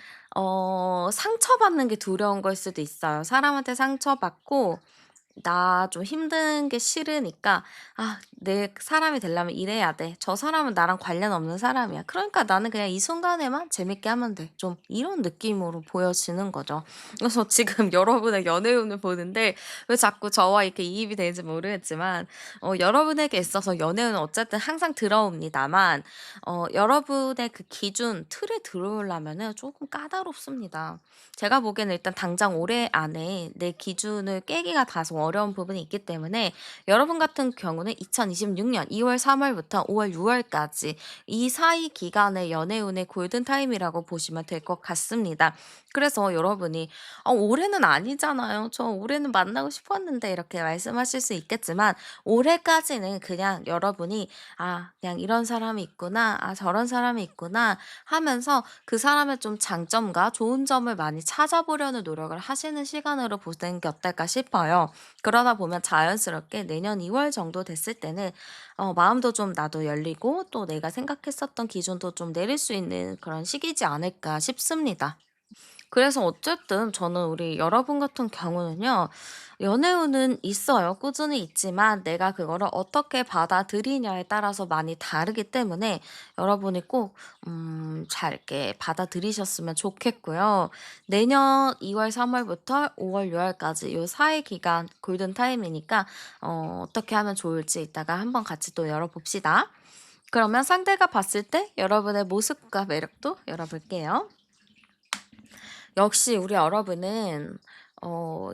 상처받는 게 두려운 걸 수도 있어요. 사람한테 상처받고 나 좀 힘든 게 싫으니까 '아 내 사람이 되려면 이래야 돼. 저 사람은 나랑 관련 없는 사람이야. 그러니까 나는 그냥 이 순간에만 재밌게 하면 돼.' 좀 이런 느낌으로 보여지는 거죠. 그래서 지금 여러분의 연애운을 보는데 왜 자꾸 저와 이렇게 이입이 되는지 모르겠지만 여러분에게 있어서 연애운은 어쨌든 항상 들어옵니다만 여러분의 그 기준 틀에 들어오려면은 쪼금 까다롭습니다. 제가 보기에는 일단 당장 올해 안에 내 기준을 깨기가 다소 어려운 부분이 있기 때문에 여러분 같은 경우는 2026년 2월 3 월부터 5월 6 월까지 이 사이 기간의 연애운의 골든타임이라고 보시면 될 것 같습니다. 그래서 여러분이 올해는 아니잖아요. 저 올해는 만나고 싶었는데." 이렇게 말씀하실 수 있겠지만 올해까지는 그냥 여러분이 '아 그냥 이런 사람이 있구나. 아 저런 사람이 있구나.' 하면서 그 사람의 좀 장점과 좋은 점을 많이 찾아보려는 노력을 하시는 시간으로 보는 게 어떨까 싶어요. 그러다 보면 자연스럽게 내년 2월 정도 됐을 때는 마음도 좀 나도 열리고 또 내가 생각했었던 기준도 좀 내릴 수 있는 그런 시기지 않을까 싶습니다. 그래서 어쨌든 저는 우리 여러분 같은 경우는요. 연애운은 있어요. 꾸준히 있지만 내가 그거를 어떻게 받아들이냐에 따라서 많이 다르기 때문에 여러분이 꼭 잘 이렇게 받아들이셨으면 좋겠고요. 내년 2월 3 월부터 5월 6 월까지 요 사이 기간 골든타임이니까 어떻게 하면 좋을지 이따가 한번 같이 또 열어봅시다. 그러면 상대가 봤을 때 여러분의 모습과 매력도 열어볼게요. 역시 우리 여러분은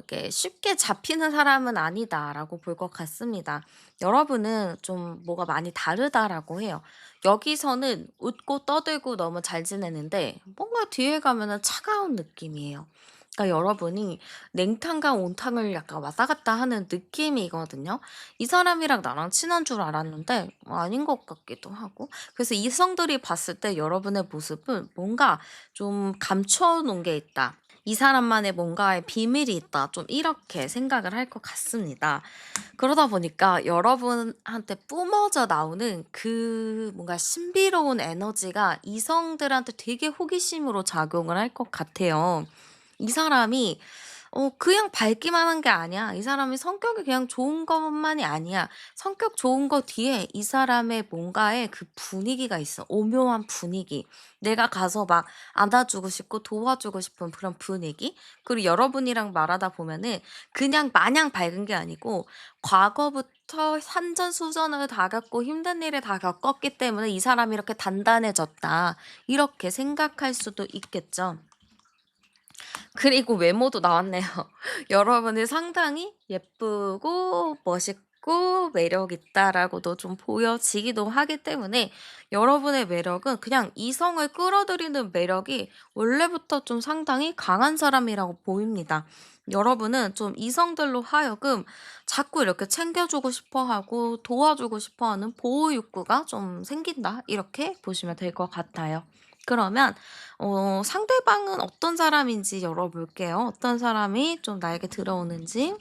이게 '쉽게 잡히는 사람은 아니다.'라고 볼 것 같습니다. 여러분은 좀 뭐가 많이 다르다라고 해요. 여기서는 웃고 떠들고 너무 잘 지내는데 뭔가 뒤에 가면은 차가운 느낌이에요. 그러니까 여러분이 냉탕과 온탕을 약간 왔다 갔다 하는 느낌이거든요. 이 사람이랑 나랑 친한 줄 알았는데 아닌 것 같기도 하고. 그래서 이성들이 봤을 때 여러분의 모습은 뭔가 좀 감춰 놓은 게 있다. 이 사람만의 뭔가의 비밀이 있다. 좀 이렇게 생각을 할 것 같습니다. 그러다 보니까 여러분한테 뿜어져 나오는 그 뭔가 신비로운 에너지가 이성들한테 되게 호기심으로 작용을 할 것 같아요. 이 사람이 그냥 밝기만 한 게 아니야. 이 사람이 성격이 그냥 좋은 것만이 아니야. 성격 좋은 거 뒤에 이 사람의 뭔가의 그 분위기가 있어. 오묘한 분위기. 내가 가서 막 안아주고 싶고 도와주고 싶은 그런 분위기. 그리고 여러분이랑 말하다 보면은 그냥 마냥 밝은 게 아니고 과거부터 산전수전을 다 겪고 힘든 일을 다 겪었기 때문에 '이 사람이 이렇게 단단해졌다.' 이렇게 생각할 수도 있겠죠. 그리고 외모도 나왔네요. 여러분이 상당히 예쁘고 멋있고 매력 있다라고도 좀 보여지기도 하기 때문에 여러분의 매력은 그냥 이성을 끌어들이는 매력이 원래부터 좀 상당히 강한 사람이라고 보입니다. 여러분은 좀 이성들로 하여금 자꾸 이렇게 챙겨주고 싶어 하고 도와주고 싶어 하는 보호 욕구가 좀 생긴다. 이렇게 보시면 될 것 같아요. 그러면 상대방은 어떤 사람인지 열어볼게요. 어떤 사람이 좀 나에게 들어오는지.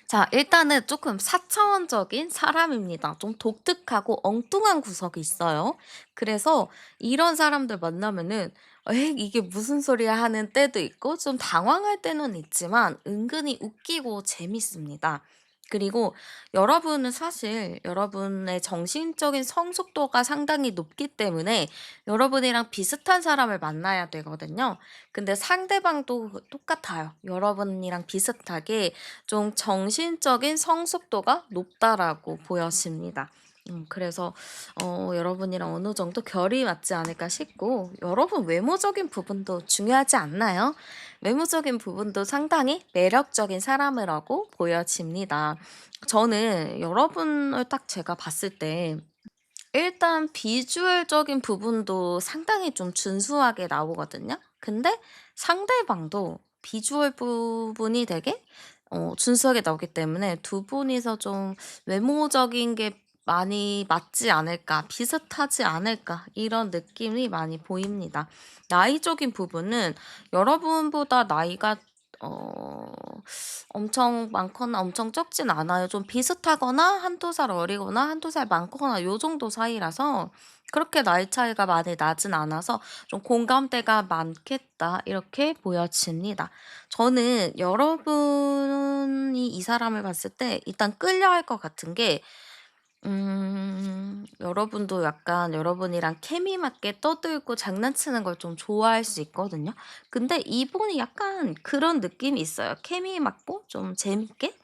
자, 일단은 조금 사차원적인 사람입니다. 좀 독특하고 엉뚱한 구석이 있어요. 그래서 이런 사람들 만나면은 '에이 이게 무슨 소리야.' 하는 때도 있고 좀 당황할 때는 있지만 은근히 웃기고 재밌습니다. 그리고 여러분은 사실 여러분의 정신적인 성숙도가 상당히 높기 때문에 여러분이랑 비슷한 사람을 만나야 되거든요. 근데 상대방도 똑같아요. 여러분이랑 비슷하게 좀 정신적인 성숙도가 높다라고 보여집니다. 그래서 여러분이랑 어느 정도 결이 맞지 않을까 싶고 여러분 외모적인 부분도 중요하지 않나요? 외모적인 부분도 상당히 매력적인 사람이라고 보여집니다. 저는 여러분을 딱 제가 봤을 때 일단 비주얼적인 부분도 상당히 좀 준수하게 나오거든요. 근데 상대방도 비주얼 부분이 되게 준수하게 나오기 때문에 두 분이서 좀 '외모적인 게 많이 맞지 않을까. 비슷하지 않을까.' 이런 느낌이 많이 보입니다. 나이적인 부분은 여러분보다 나이가 엄청 많거나 엄청 적진 않아요. 좀 비슷하거나 한두 살 어리거나 한두 살 많거나 요 정도 사이라서 그렇게 나이 차이가 많이 나진 않아서 좀 '공감대가 많겠다.' 이렇게 보여집니다. 저는 여러분이 이 사람을 봤을 때 일단 끌려할 것 같은 게 여러분도 약간 여러분이랑 케미 맞게 떠들고 장난치는 걸 좀 좋아할 수 있거든요. 근데 이분이 약간 그런 느낌이 있어요. 케미 맞고 좀 재밌게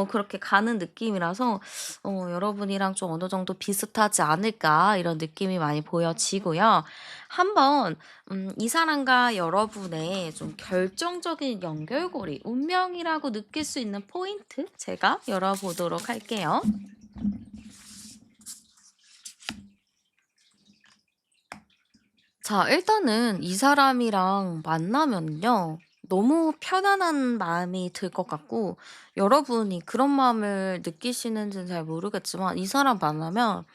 그렇게 가는 느낌이라서 '여러분이랑 좀 어느 정도 비슷하지 않을까.' 이런 느낌이 많이 보여지고요. 한번 이 사람과 여러분의 좀 결정적인 연결고리, 운명이라고 느낄 수 있는 포인트 제가 열어보도록 할게요. 자, 일단은 이 사람이랑 만나면요. 너무 편안한 마음이 들 것 같고, 여러분이 그런 마음을 느끼시는지는 잘 모르겠지만, 이 사람 만나면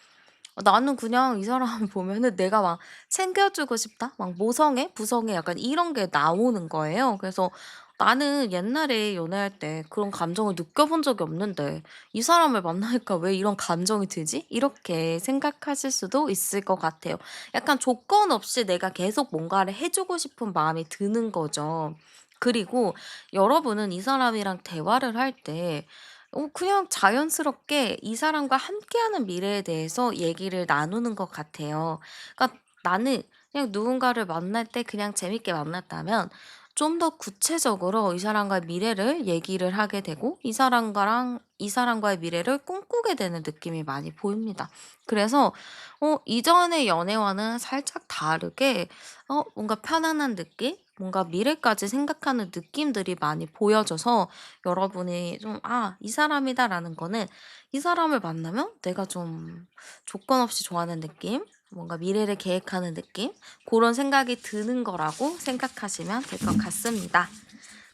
나는 그냥 이 사람 보면은 내가 막 챙겨주고 싶다? 막 모성애, 부성애 약간 이런 게 나오는 거예요. 그래서 나는 옛날에 연애할 때 그런 감정을 느껴본 적이 없는데 이 사람을 만나니까 왜 이런 감정이 들지? 이렇게 생각하실 수도 있을 것 같아요. 약간 조건 없이 내가 계속 뭔가를 해주고 싶은 마음이 드는 거죠. 그리고 여러분은 이 사람이랑 대화를 할때 그냥 자연스럽게 이 사람과 함께하는 미래에 대해서 얘기를 나누는 것 같아요. 그러니까 나는 그냥 누군가를 만날 때 그냥 재밌게 만났다면 좀 더 구체적으로 이 사람과의 미래를 얘기를 하게 되고 이 사람과의 미래를 꿈꾸게 되는 느낌이 많이 보입니다. 그래서 이전의 연애와는 살짝 다르게 뭔가 편안한 느낌? 뭔가 미래까지 생각하는 느낌들이 많이 보여져서 여러분이 좀 '아 이 사람이다.'라는 거는 이 사람을 만나면 내가 좀 조건 없이 좋아하는 느낌? 뭔가 미래를 계획하는 느낌? 그런 생각이 드는 거라고 생각하시면 될 것 같습니다.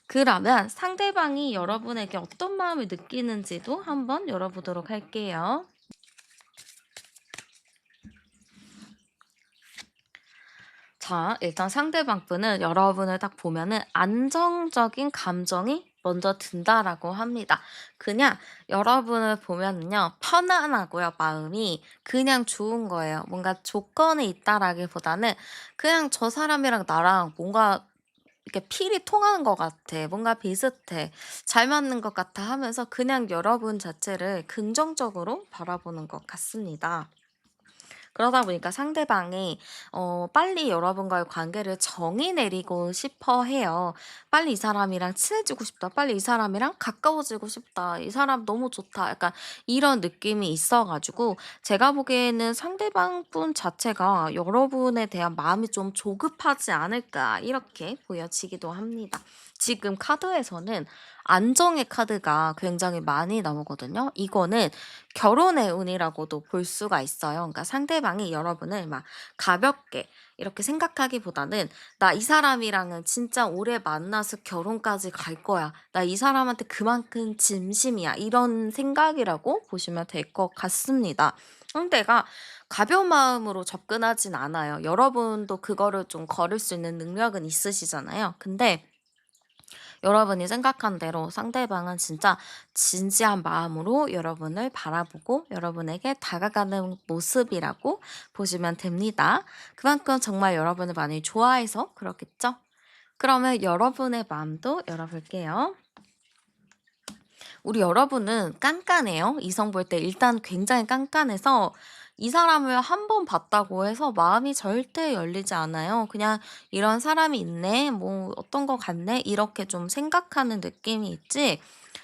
그러면 상대방이 여러분에게 어떤 마음을 느끼는지도 한번 열어보도록 할게요. 자, 일단 상대방 분은 여러분을 딱 보면은 안정적인 감정이 먼저 든다라고 합니다. 그냥 여러분을 보면은요, 편안하고요, 마음이 그냥 좋은 거예요. 뭔가 조건이 있다라기보다는 그냥 저 사람이랑 나랑 뭔가 이렇게 필이 통하는 것 같아. 뭔가 비슷해. 잘 맞는 것 같아 하면서 그냥 여러분 자체를 긍정적으로 바라보는 것 같습니다. 그러다 보니까 상대방이 빨리 여러분과의 관계를 정의 내리고 싶어 해요. '빨리 이 사람이랑 친해지고 싶다. 빨리 이 사람이랑 가까워지고 싶다. 이 사람 너무 좋다.' 약간 이런 느낌이 있어 가지고 제가 보기에는 상대방 분 자체가 '여러분에 대한 마음이 좀 조급하지 않을까.' 이렇게 보여지기도 합니다. 지금 카드에서는 안정의 카드가 굉장히 많이 나오거든요. 이거는 결혼의 운이라고도 볼 수가 있어요. 그러니까 상대방이 여러분을 막 가볍게 이렇게 생각하기보다는 '나 이 사람이랑은 진짜 오래 만나서 결혼까지 갈 거야. 나 이 사람한테 그만큼 진심이야.' 이런 생각이라고 보시면 될 것 같습니다. 상대가 가벼운 마음으로 접근하진 않아요. 여러분도 그거를 좀 거를 수 있는 능력은 있으시잖아요. 근데 여러분이 생각한 대로 상대방은 진짜 진지한 마음으로 여러분을 바라보고 여러분에게 다가가는 모습이라고 보시면 됩니다. 그만큼 정말 여러분을 많이 좋아해서 그렇겠죠? 그러면 여러분의 마음도 열어볼게요. 우리 여러분은 깐깐해요. 이성 볼 때 일단 굉장히 깐깐해서 이 사람을 한 번 봤다고 해서 마음이 절대 열리지 않아요. 그냥 '이런 사람이 있네. 뭐 어떤 것 같네.' 이렇게 좀 생각하는 느낌이 있지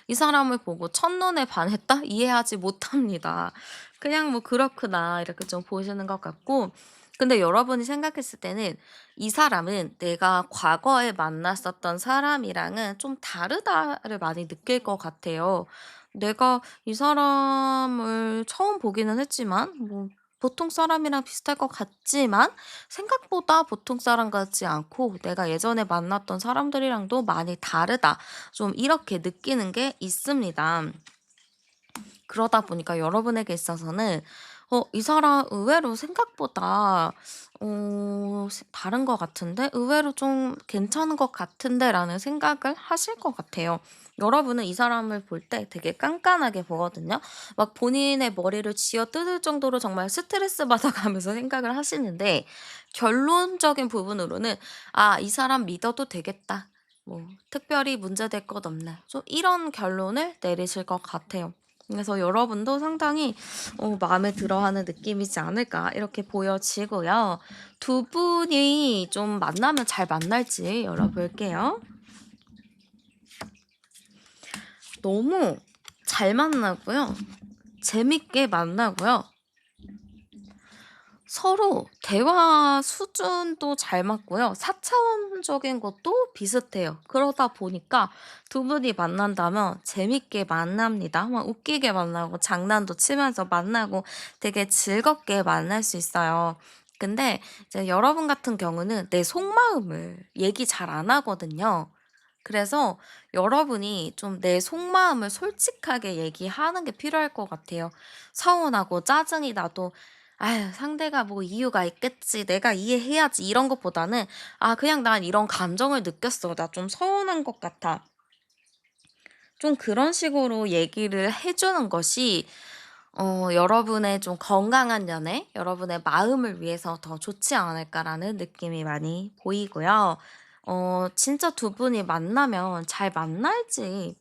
이 사람을 보고 첫눈에 반했다? 이해하지 못합니다. 그냥 뭐 '그렇구나.' 이렇게 좀 보시는 것 같고 근데 여러분이 생각했을 때는 이 사람은 내가 과거에 만났었던 사람이랑은 좀 다르다를 많이 느낄 것 같아요. 내가 이 사람을 처음 보기는 했지만 뭐 보통 사람이랑 비슷할 것 같지만 생각보다 보통 사람 같지 않고 내가 예전에 만났던 사람들이랑도 많이 다르다. 좀 이렇게 느끼는 게 있습니다. 그러다 보니까 여러분에게 있어서는 이 사람 의외로 생각보다 다른 것 같은데? 의외로 좀 괜찮은 것 같은데?'라는 생각을 하실 것 같아요. 여러분은 이 사람을 볼 때 되게 깐깐하게 보거든요. 막 본인의 머리를 쥐어뜯을 정도로 정말 스트레스 받아가면서 생각을 하시는데 결론적인 부분으로는 '아 이 사람 믿어도 되겠다. 뭐 특별히 문제될 것 없네.' 좀 이런 결론을 내리실 것 같아요. 그래서 여러분도 상당히 마음에 들어하는 느낌이지 않을까 이렇게 보여지고요. 두 분이 좀 만나면 잘 만날지 열어볼게요. 너무 잘 만나고요. 재밌게 만나고요. 서로 대화 수준도 잘 맞고요. 4차원적인 것도 비슷해요. 그러다 보니까 두 분이 만난다면 재밌게 만납니다. 막 웃기게 만나고 장난도 치면서 만나고 되게 즐겁게 만날 수 있어요. 근데 이제 여러분 같은 경우는 내 속마음을 얘기 잘 안 하거든요. 그래서 여러분이 좀 내 속마음을 솔직하게 얘기하는 게 필요할 것 같아요. 서운하고 짜증이 나도 '아유 상대가 뭐 이유가 있겠지. 내가 이해해야지.' 이런 것보다는 '아 그냥 난 이런 감정을 느꼈어. 나 좀 서운한 것 같아.' 좀 그런 식으로 얘기를 해 주는 것이 여러분의 좀 건강한 연애, 여러분의 마음을 위해서 더 좋지 않을까라는 느낌이 많이 보이고요. 진짜 두 분이 만나면 잘 만날지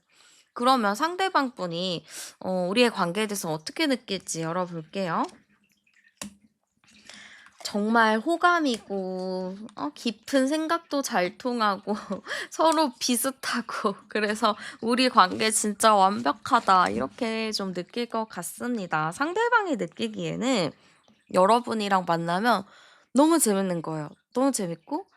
그러면 상대방 분이 우리의 관계에 대해서 어떻게 느낄지 열어볼게요. 정말 호감이고 깊은 생각도 잘 통하고 서로 비슷하고 그래서 '우리 관계 진짜 완벽하다.' 이렇게 좀 느낄 것 같습니다. 상대방이 느끼기에는 여러분이랑 만나면 너무 재밌는 거예요. 너무 재밌고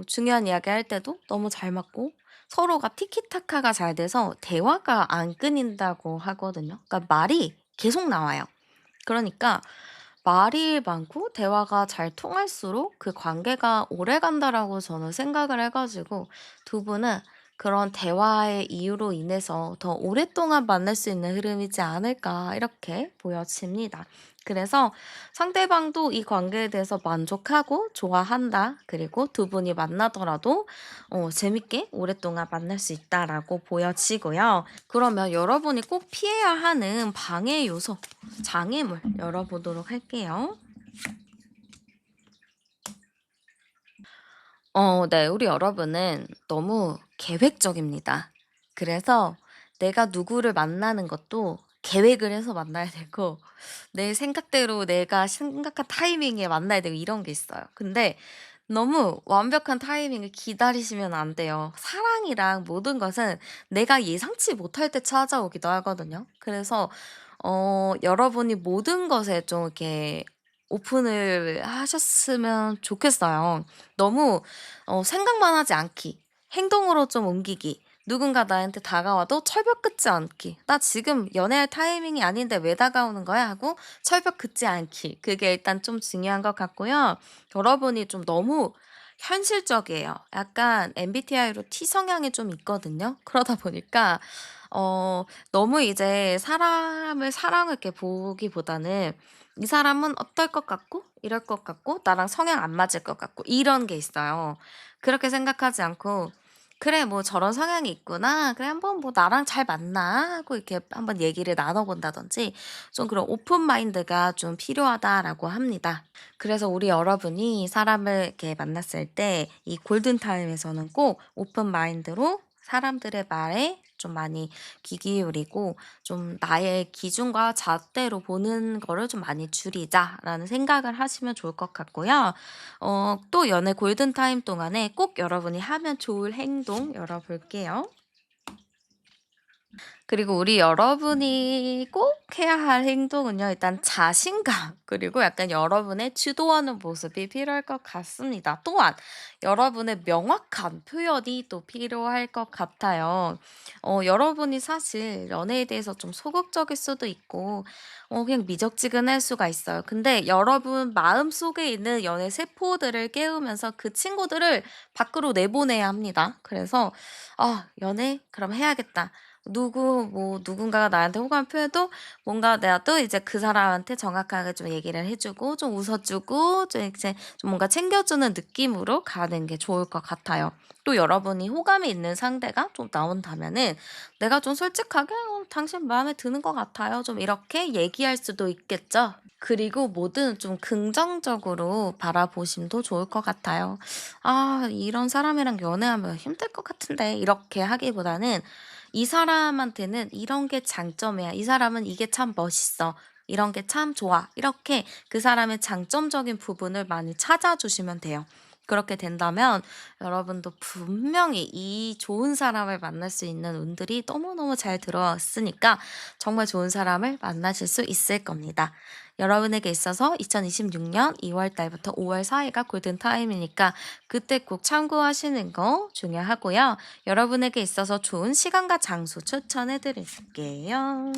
중요한 이야기할 때도 너무 잘 맞고 서로가 티키타카가 잘 돼서 대화가 안 끊인다고 하거든요. 그러니까 말이 계속 나와요. 그러니까 말이 많고 대화가 잘 통할수록 그 관계가 오래간다라고 저는 생각을 해 가지고 두 분은 그런 대화의 이유로 인해서 더 오랫동안 만날 수 있는 흐름이지 않을까 이렇게 보여집니다. 그래서 상대방도 이 관계에 대해서 만족하고 좋아한다. 그리고 두 분이 만나더라도 재밌게 오랫동안 만날 수 있다라고 보여지고요. 그러면 여러분이 꼭 피해야 하는 방해 요소 장애물 열어보도록 할게요. 네. 우리 여러분은 너무 계획적입니다. 그래서 내가 누구를 만나는 것도 계획을 해서 만나야 되고 내 생각대로 내가 생각한 타이밍에 만나야 되고 이런 게 있어요. 근데 너무 완벽한 타이밍을 기다리시면 안 돼요. 사랑이랑 모든 것은 내가 예상치 못할 때 찾아오기도 하거든요. 그래서 여러분이 모든 것에 좀 이렇게 오픈을 하셨으면 좋겠어요. 너무 생각만 하지 않기. 행동으로 좀 옮기기. 누군가 나한테 다가와도 철벽 긋지 않기. '나 지금 연애할 타이밍이 아닌데 왜 다가오는 거야?' 하고 철벽 긋지 않기. 그게 일단 좀 중요한 것 같고요. 여러분이 좀 너무 현실적이에요. 약간 MBTI로 T 성향이 좀 있거든요. 그러다 보니까 너무 이제 사람을 사랑을 이렇게 보기보다는 이 사람은 어떨 것 같고 이럴 것 같고 나랑 성향 안 맞을 것 같고 이런 게 있어요. 그렇게 생각하지 않고 '그래 뭐 저런 성향이 있구나. 그래 한번 뭐 나랑 잘 맞나?' 하고 이렇게 한번 얘기를 나눠 본다든지 좀 그런 오픈 마인드가 좀 필요하다라고 합니다. 그래서 우리 여러분이 사람을 이렇게 만났을 때 이 골든 타임에서는 꼭 오픈 마인드로 사람들의 말에 좀 많이 귀 기울이고 좀 '나의 기준과 잣대로 보는 거를 좀 많이 줄이자.'라는 생각을 하시면 좋을 것 같고요. 또 연애 골든타임 동안에 꼭 여러분이 하면 좋을 행동 열어볼게요. 그리고 우리 여러분이 꼭 해야 할 행동은요. 일단 자신감 그리고 약간 여러분의 주도하는 모습이 필요할 것 같습니다. 또한 여러분의 명확한 표현이 또 필요할 것 같아요. 여러분이 사실 연애에 대해서 좀 소극적일 수도 있고 그냥 미적지근할 수가 있어요. 근데 여러분 마음속에 있는 연애 세포들을 깨우면서 그 친구들을 밖으로 내보내야 합니다. 그래서 '아 연애 그럼 해야겠다.' 누군가가 나한테 호감을 표해도 뭔가 나도 이제 그 사람한테 정확하게 좀 얘기를 해 주고 좀 웃어 주고 좀 이제 좀 뭔가 챙겨 주는 느낌으로 가는 게 좋을 것 같아요. 또 여러분이 호감이 있는 상대가 좀 나온다면은 내가 좀 솔직하게 당신 마음에 드는 것 같아요." 좀 이렇게 얘기할 수도 있겠죠. 그리고 뭐든 좀 긍정적으로 바라보심도 좋을 것 같아요. '아 이런 사람이랑 연애하면 힘들 것 같은데.' 이렇게 하기보다는 '이 사람한테는 이런 게 장점이야. 이 사람은 이게 참 멋있어. 이런 게 참 좋아.' 이렇게 그 사람의 장점적인 부분을 많이 찾아주시면 돼요. 그렇게 된다면 여러분도 분명히 이 좋은 사람을 만날 수 있는 운들이 너무너무 잘 들어왔으니까 정말 좋은 사람을 만나실 수 있을 겁니다. 여러분에게 있어서 2026년 2월 달부터 5월 사이가 골든타임이니까 그때 꼭 참고하시는 거 중요하고요. 여러분에게 있어서 좋은 시간과 장소 추천해 드릴게요.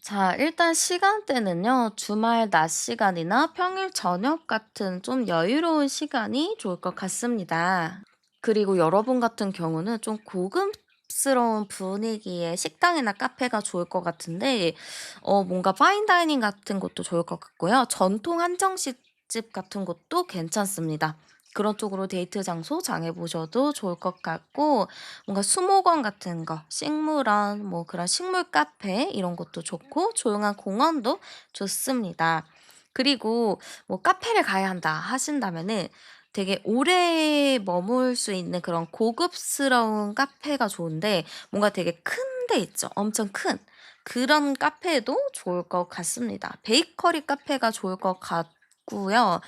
자, 일단 시간대는요, 주말 낮 시간이나 평일 저녁 같은 좀 여유로운 시간이 좋을 것 같습니다. 그리고 여러분 같은 경우는 좀 고급스러운 분위기의 식당이나 카페가 좋을 것 같은데, 뭔가 파인다이닝 같은 것도 좋을 것 같고요. 전통 한정식집 같은 것도 괜찮습니다. 그런 쪽으로 데이트 장소 정해 보셔도 좋을 것 같고, 뭔가 수목원 같은 거, 식물원, 뭐 그런 식물 카페 이런 것도 좋고 조용한 공원도 좋습니다. 그리고 뭐 카페를 가야 한다 하신다면은 되게 오래 머물 수 있는 그런 고급스러운 카페가 좋은데 뭔가 되게 큰 데 있죠. 엄청 큰. 그런 카페도 좋을 것 같습니다. 베이커리 카페가 좋을 것 같고요.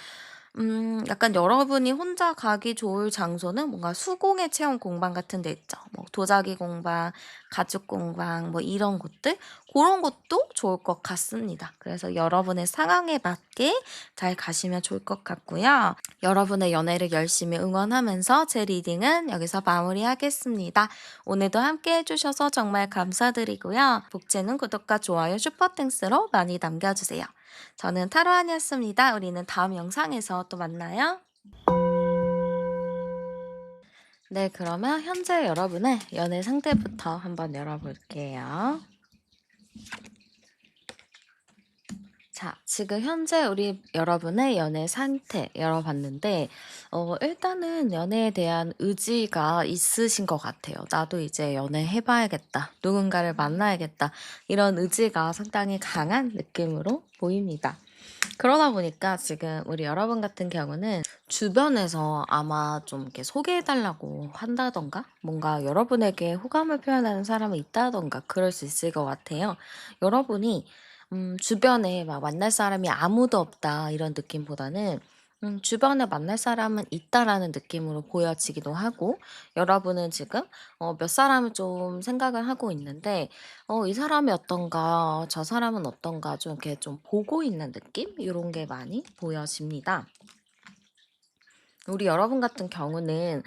약간 여러분이 혼자 가기 좋을 장소는 뭔가 수공예 체험 공방 같은 데 있죠. 뭐 도자기 공방, 가죽 공방 뭐 이런 곳들 그런 것도 좋을 것 같습니다. 그래서 여러분의 상황에 맞게 잘 가시면 좋을 것 같고요. 여러분의 연애를 열심히 응원하면서 제 리딩은 여기서 마무리하겠습니다. 오늘도 함께 해주셔서 정말 감사드리고요. 복제는 구독과 좋아요, 슈퍼땡스로 많이 남겨주세요. 저는 타로안이었습니다. 우리는 다음 영상에서 또 만나요. 네, 그러면 현재 여러분의 연애 상태부터 한번 열어볼게요. 자, 지금 현재 우리 여러분의 연애 상태 열어봤는데, 일단은 연애에 대한 의지가 있으신 것 같아요. 나도 이제 연애해봐야겠다. 누군가를 만나야겠다. 이런 의지가 상당히 강한 느낌으로 보입니다. 그러다 보니까 지금 우리 여러분 같은 경우는 주변에서 아마 좀 이렇게 소개해달라고 한다던가, 뭔가 여러분에게 호감을 표현하는 사람이 있다던가, 그럴 수 있을 것 같아요. 여러분이 주변에 막 만날 사람이 아무도 없다 이런 느낌보다는 주변에 만날 사람은 있다라는 느낌으로 보여지기도 하고 여러분은 지금 몇 사람을 좀 생각을 하고 있는데 '이 사람이 어떤가? 저 사람은 어떤가?' 좀 이렇게 좀 보고 있는 느낌? 이런 게 많이 보여집니다. 우리 여러분 같은 경우는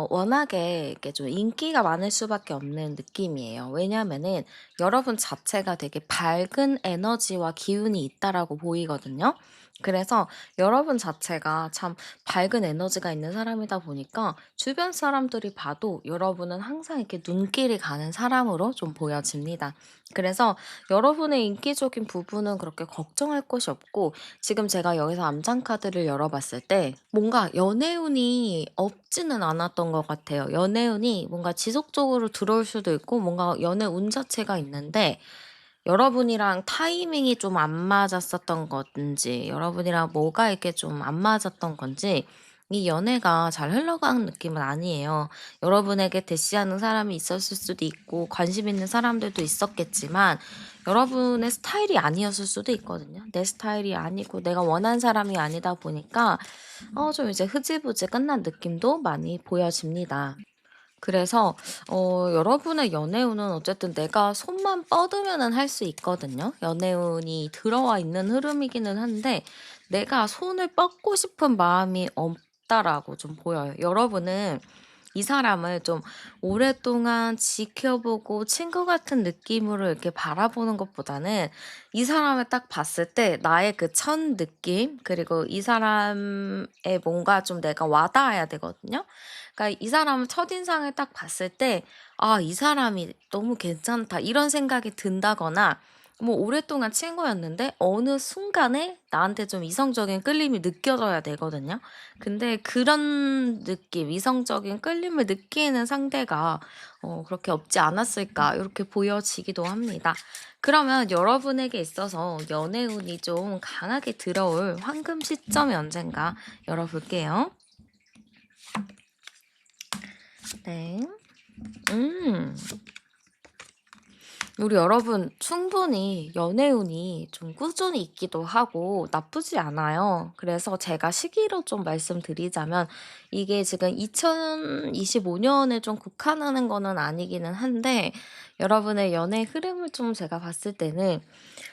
워낙에 이렇게 좀 인기가 많을 수밖에 없는 느낌이에요. 왜냐하면은 여러분 자체가 되게 밝은 에너지와 기운이 있다라고 보이거든요. 그래서 여러분 자체가 참 밝은 에너지가 있는 사람이다 보니까 주변 사람들이 봐도 여러분은 항상 이렇게 눈길이 가는 사람으로 좀 보여집니다. 그래서 여러분의 인기적인 부분은 그렇게 걱정할 것이 없고 지금 제가 여기서 암장 카드를 열어봤을 때 뭔가 연애운이 없지는 않았던 것 같아요. 연애운이 뭔가 지속적으로 들어올 수도 있고 뭔가 연애운 자체가 있는데 여러분이랑 타이밍이 좀 안 맞았었던 건지 여러분이랑 뭐가 이렇게 좀 안 맞았던 건지 이 연애가 잘 흘러가는 느낌은 아니에요. 여러분에게 대시하는 사람이 있었을 수도 있고 관심 있는 사람들도 있었겠지만 여러분의 스타일이 아니었을 수도 있거든요. 내 스타일이 아니고 내가 원하는 사람이 아니다 보니까 좀 이제 흐지부지 끝난 느낌도 많이 보여집니다. 그래서 여러분의 연애운은 어쨌든 내가 손만 뻗으면은 할 수 있거든요. 연애운이 들어와 있는 흐름이기는 한데 내가 손을 뻗고 싶은 마음이 없다라고 좀 보여요. 여러분은 이 사람을 좀 오랫동안 지켜보고 친구 같은 느낌으로 이렇게 바라보는 것보다는 이 사람을 딱 봤을 때 나의 그 첫 느낌, 그리고 이 사람의 뭔가 좀 내가 와닿아야 되거든요. 그러니까 이 사람 첫인상을 딱 봤을 때 '아 이 사람이 너무 괜찮다.' 이런 생각이 든다거나, 뭐 오랫동안 친구였는데 어느 순간에 나한테 좀 이성적인 끌림이 느껴져야 되거든요. 근데 그런 느낌, 이성적인 끌림을 느끼는 상대가 그렇게 없지 않았을까, 이렇게 보여지기도 합니다. 그러면 여러분에게 있어서 연애운이 좀 강하게 들어올 황금 시점이 언젠가 열어볼게요. 네. 음. 우리 여러분 충분히 연애운이 좀 꾸준히 있기도 하고 나쁘지 않아요. 그래서 제가 시기로 좀 말씀드리자면, 이게 지금 2025년에 좀 국한하는 거는 아니기는 한데, 여러분의 연애 흐름을 좀 제가 봤을 때는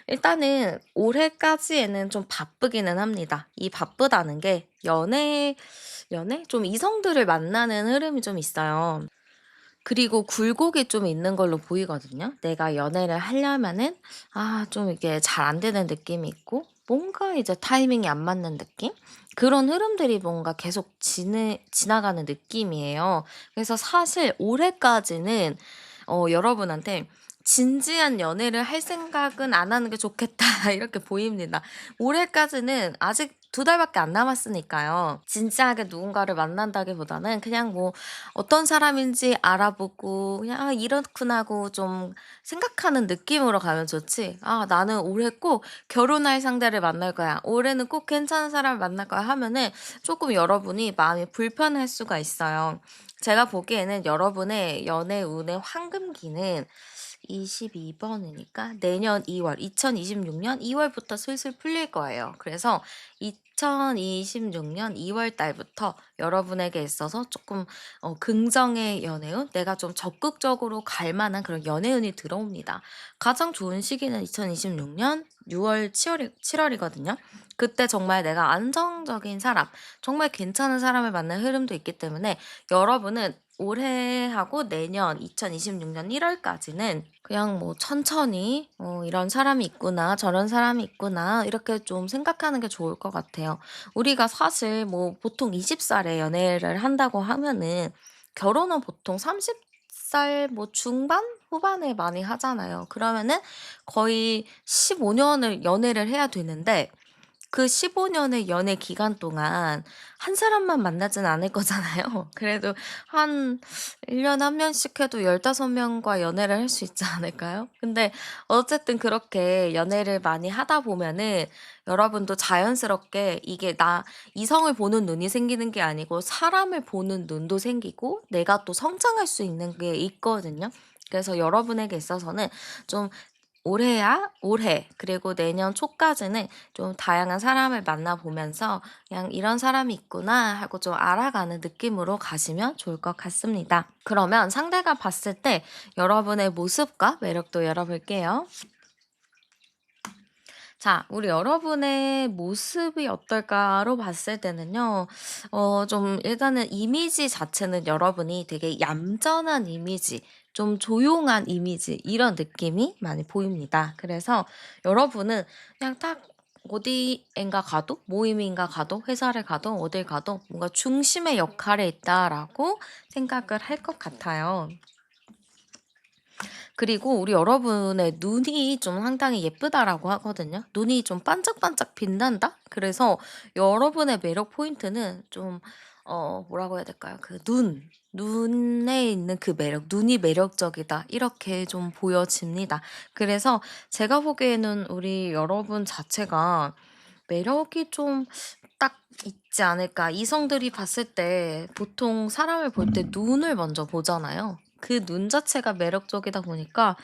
일단은 올해까지에는 좀 바쁘기는 합니다. 이 바쁘다는 게 연애? 좀 이성들을 만나는 흐름이 좀 있어요. 그리고 굴곡이 좀 있는 걸로 보이거든요. 내가 연애를 하려면은 좀 이게 잘 안 되는 느낌이 있고, 뭔가 이제 타이밍이 안 맞는 느낌? 그런 흐름들이 뭔가 계속 지나가는 느낌이에요. 그래서 사실 올해까지는 여러분한테 '진지한 연애를 할 생각은 안 하는 게 좋겠다.' 이렇게 보입니다. 올해까지는 아직 2달밖에 안 남았으니까요. 진지하게 누군가를 만난다기보다는 그냥 뭐 어떤 사람인지 알아보고 그냥 '아 이렇구나.' 하고 좀 생각하는 느낌으로 가면 좋지, '아 나는 올해 꼭 결혼할 상대를 만날 거야. 올해는 꼭 괜찮은 사람을 만날 거야.' 하면은 조금 여러분이 마음이 불편할 수가 있어요. 제가 보기에는 여러분의 연애 운의 황금기는 22 번이니까 내년 2 월, 2026년 2 월부터 슬슬 풀릴 거예요. 그래서 2026년 2월 달부터 여러분에게 있어서 조금 긍정의 연애운, 내가 좀 적극적으로 갈 만한 그런 연애운이 들어옵니다. 가장 좋은 시기는 2026년 6 월, 7 월이거든요. 그때 정말 내가 안정적인 사람, 정말 괜찮은 사람을 만날 흐름도 있기 때문에, 여러분은 올해하고 내년 2026년 1 월까지는 그냥 뭐 천천히 '이런 사람이 있구나. 저런 사람이 있구나.' 이렇게 좀 생각하는 게 좋을 것 같아요. 우리가 사실 뭐 보통 20 살에 연애를 한다고 하면은, 결혼은 보통 30살 뭐 중반, 후반에 많이 하잖아요. 그러면은 거의 15 년을 연애를 해야 되는데, 그 15 년의 연애 기간 동안 한 사람만 만나진 않을 거잖아요. 그래도 한 1 년에 한 명씩 해도 15 명과 연애를 할 수 있지 않을까요? 근데 어쨌든 그렇게 연애를 많이 하다 보면은 여러분도 자연스럽게 이게 나 이성을 보는 눈이 생기는 게 아니고 사람을 보는 눈도 생기고 내가 또 성장할 수 있는 게 있거든요. 그래서 여러분에게 있어서는 좀 올해야 올해, 그리고 내년 초까지는 좀 다양한 사람을 만나 보면서 '그냥 이런 사람이 있구나.' 하고 좀 알아가는 느낌으로 가시면 좋을 것 같습니다. 그러면 상대가 봤을 때 여러분의 모습과 매력도 열어볼게요. 자, 우리 여러분의 모습이 어떨까로 봤을 때는요. 좀 일단은 이미지 자체는 여러분이 되게 얌전한 이미지, 좀 조용한 이미지, 이런 느낌이 많이 보입니다. 그래서 여러분은 그냥 딱 어디엔가 가도, 모임인가 가도, 회사를 가도, 어딜 가도 뭔가 '중심의 역할에 있다.'라고 생각을 할 것 같아요. 그리고 우리 여러분의 눈이 좀 상당히 예쁘다라고 하거든요. 눈이 좀 반짝반짝 빛난다? 그래서 여러분의 매력 포인트는 좀 뭐라고 해야 될까요? 그 눈에 있는 그 매력, '눈이 매력적이다.' 이렇게 좀 보여집니다. 그래서 제가 보기에는 우리 여러분 자체가 매력이 좀 딱 있지 않을까. 이성들이 봤을 때 보통 사람을 볼 때 눈을 먼저 보잖아요. 그 눈 자체가 매력적이다 보니까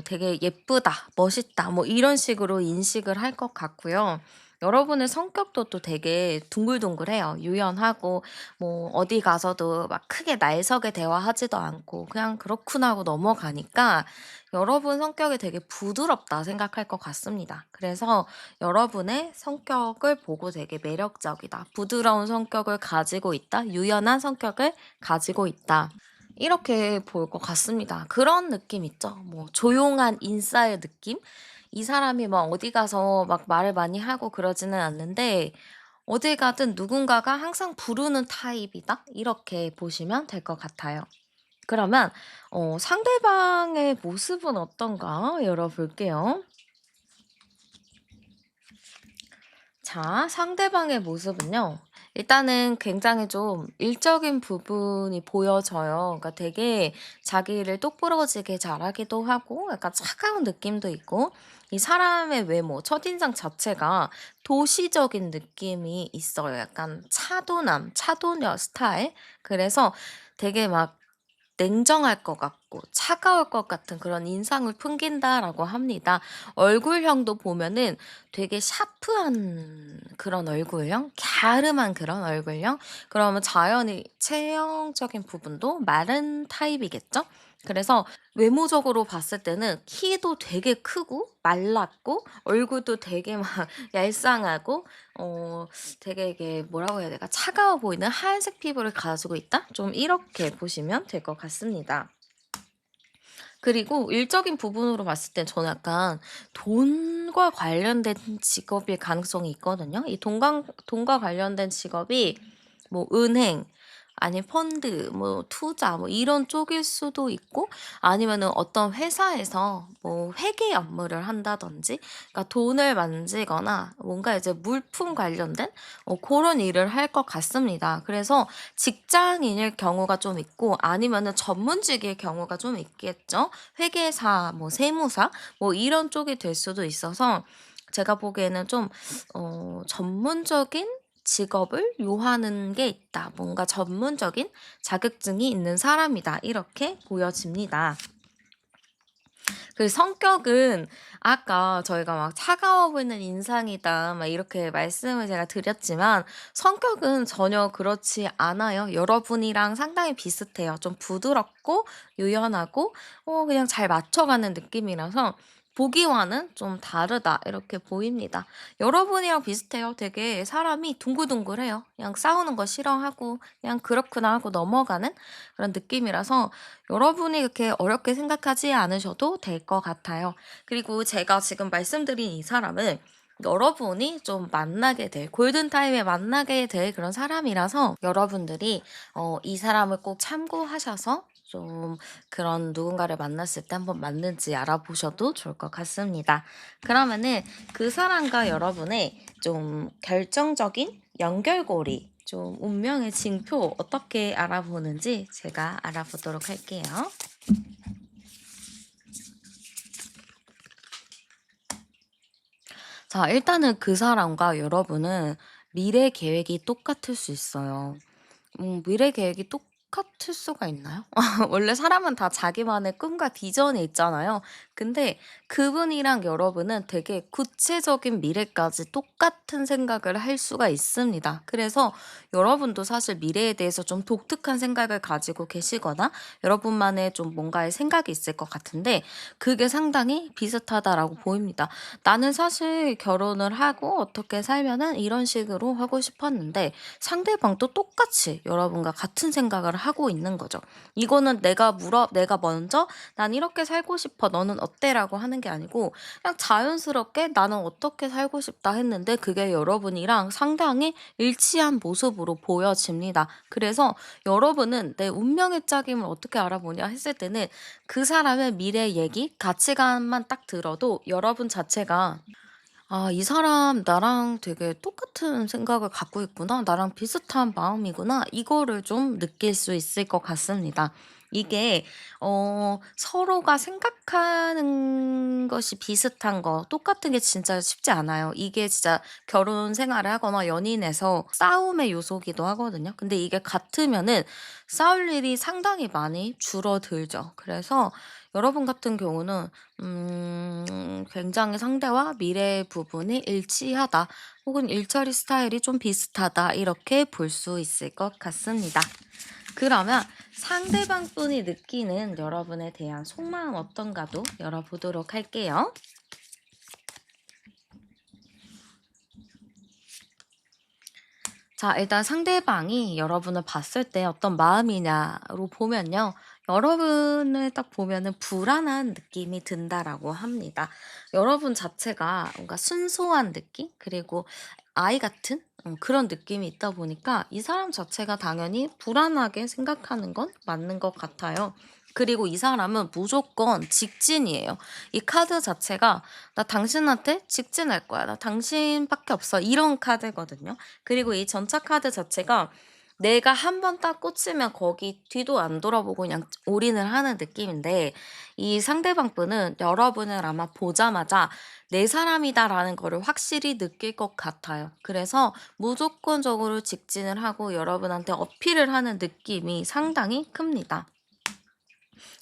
되게 '예쁘다. 멋있다.' 뭐 이런 식으로 인식을 할 것 같고요. 여러분의 성격도 또 되게 둥글둥글해요. 유연하고 뭐 어디 가서도 막 크게 날석에 대화하지도 않고 그냥 그렇구나 하고 넘어가니까 여러분 성격이 되게 부드럽다 생각할 것 같습니다. 그래서 여러분의 성격을 보고 되게 매력적이다. 부드러운 성격을 가지고 있다. 유연한 성격을 가지고 있다. 이렇게 볼 것 같습니다. 그런 느낌 있죠? 뭐 조용한 인싸의 느낌? 이 사람이 막 어디 가서 막 말을 많이 하고 그러지는 않는데 어딜 가든 누군가가 항상 부르는 타입이다. 이렇게 보시면 될 것 같아요. 그러면 상대방의 모습은 어떤가 열어볼게요. 자, 상대방의 모습은요. 일단은 굉장히 좀 일적인 부분이 보여져요. 그러니까 되게 자기를 똑부러지게 잘하기도 하고 약간 차가운 느낌도 있고 이 사람의 외모, 첫인상 자체가 도시적인 느낌이 있어요. 약간 차도남, 차도녀 스타일. 그래서 되게 막 냉정할 것 같고 차가울 것 같은 그런 인상을 풍긴다라고 합니다. 얼굴형도 보면은 되게 샤프한 그런 얼굴형, 갸름한 그런 얼굴형. 그러면 자연히 체형적인 부분도 마른 타입이겠죠? 그래서 외모적으로 봤을 때는 키도 되게 크고 말랐고 얼굴도 되게 막 얄쌍하고 어 되게 이게 뭐라고 해야 될까? 차가워 보이는 하얀색 피부를 가지고 있다? 좀 이렇게 보시면 될 것 같습니다. 그리고 일적인 부분으로 봤을 땐 저는 약간 돈과 관련된 직업일 가능성이 있거든요. 이 돈과 관련된 직업이 뭐 은행 아니면 펀드 뭐 투자 뭐 이런 쪽일 수도 있고 아니면은 어떤 회사에서 뭐 회계 업무를 한다든지 그러니까 돈을 만지거나 뭔가 이제 물품 관련된 고런 일을 할 것 같습니다. 그래서 직장인일 경우가 좀 있고 아니면은 전문직일 경우가 좀 있겠죠. 회계사 뭐 세무사 뭐 이런 쪽이 될 수도 있어서 제가 보기에는 좀 전문적인 직업을 요하는 게 있다. 뭔가 전문적인 자격증이 있는 사람이다. 이렇게 보여집니다. 그 성격은 아까 저희가 막 차가워 보이는 인상이다. 막 이렇게 말씀을 제가 드렸지만 성격은 전혀 그렇지 않아요. 여러분이랑 상당히 비슷해요. 좀 부드럽고 유연하고 그냥 잘 맞춰가는 느낌이라서 보기와는 좀 다르다 이렇게 보입니다. 여러분이랑 비슷해요. 되게 사람이 둥글둥글해요. 그냥 싸우는 거 싫어하고 그냥 그렇구나 하고 넘어가는 그런 느낌이라서 여러분이 그렇게 어렵게 생각하지 않으셔도 될 것 같아요. 그리고 제가 지금 말씀드린 이 사람은 여러분이 좀 만나게 될 골든타임에 만나게 될 그런 사람이라서 여러분들이 이 사람을 꼭 참고하셔서 좀 그런 누군가를 만났을 때 한번 맞는지 알아보셔도 좋을 것 같습니다. 그러면은 그 사람과 여러분의 좀 결정적인 연결고리, 좀 운명의 징표 어떻게 알아보는지 제가 알아보도록 할게요. 자, 일단은 그 사람과 여러분은 미래 계획이 똑같을 수 있어요. 미래 계획이 똑같을 수가 있나요? 원래 사람은 다 자기만의 꿈과 비전이 있잖아요. 근데 그분이랑 여러분은 되게 구체적인 미래까지 똑같은 생각을 할 수가 있습니다. 그래서 여러분도 사실 미래에 대해서 좀 독특한 생각을 가지고 계시거나 여러분만의 좀 뭔가의 생각이 있을 것 같은데 그게 상당히 비슷하다라고 보입니다. 나는 사실 결혼을 하고 어떻게 살면은 이런 식으로 하고 싶었는데 상대방도 똑같이 여러분과 같은 생각을 하고 있는 거죠. 이거는 내가 먼저 "난 이렇게 살고 싶어. 너는 어때?"라고 하는 게 아니고 그냥 자연스럽게 "나는 어떻게 살고 싶다." 했는데 그게 여러분이랑 상당히 일치한 모습으로 보여집니다. 그래서 여러분은 '내 운명의 짝임을 어떻게 알아보냐.' 했을 때는 그 사람의 미래 얘기, 가치관만 딱 들어도 여러분 자체가 '아 이 사람 나랑 되게 똑같은 생각을 갖고 있구나. 나랑 비슷한 마음이구나.' 이거를 좀 느낄 수 있을 것 같습니다. 이게 서로가 생각하는 것이 비슷한 거 똑같은 게 진짜 쉽지 않아요. 이게 진짜 결혼 생활을 하거나 연인에서 싸움의 요소기도 하거든요. 근데 이게 같으면은 싸울 일이 상당히 많이 줄어들죠. 그래서 여러분 같은 경우는 굉장히 상대와 미래 부분이 일치하다 혹은 일처리 스타일이 좀 비슷하다 이렇게 볼 수 있을 것 같습니다. 그러면 상대방 분이 느끼는 여러분에 대한 속마음 어떤가도 열어보도록 할게요. 자, 일단 상대방이 여러분을 봤을 때 어떤 마음이냐로 보면요. 여러분을 딱 보면은 불안한 느낌이 든다라고 합니다. 여러분 자체가 뭔가 순수한 느낌? 그리고 아이 같은 그런 느낌이 있다 보니까 이 사람 자체가 당연히 불안하게 생각하는 건 맞는 것 같아요. 그리고 이 사람은 무조건 직진이에요. 이 카드 자체가 나 당신한테 직진할 거야. 나 당신밖에 없어. 이런 카드거든요. 그리고 이 전차 카드 자체가 내가 한 번 딱 꽂히면 거기 뒤도 안 돌아보고 그냥 올인을 하는 느낌인데 이 상대방 분은 여러분을 아마 보자마자 내 사람이다라는 거를 확실히 느낄 것 같아요. 그래서 무조건적으로 직진을 하고 여러분한테 어필을 하는 느낌이 상당히 큽니다.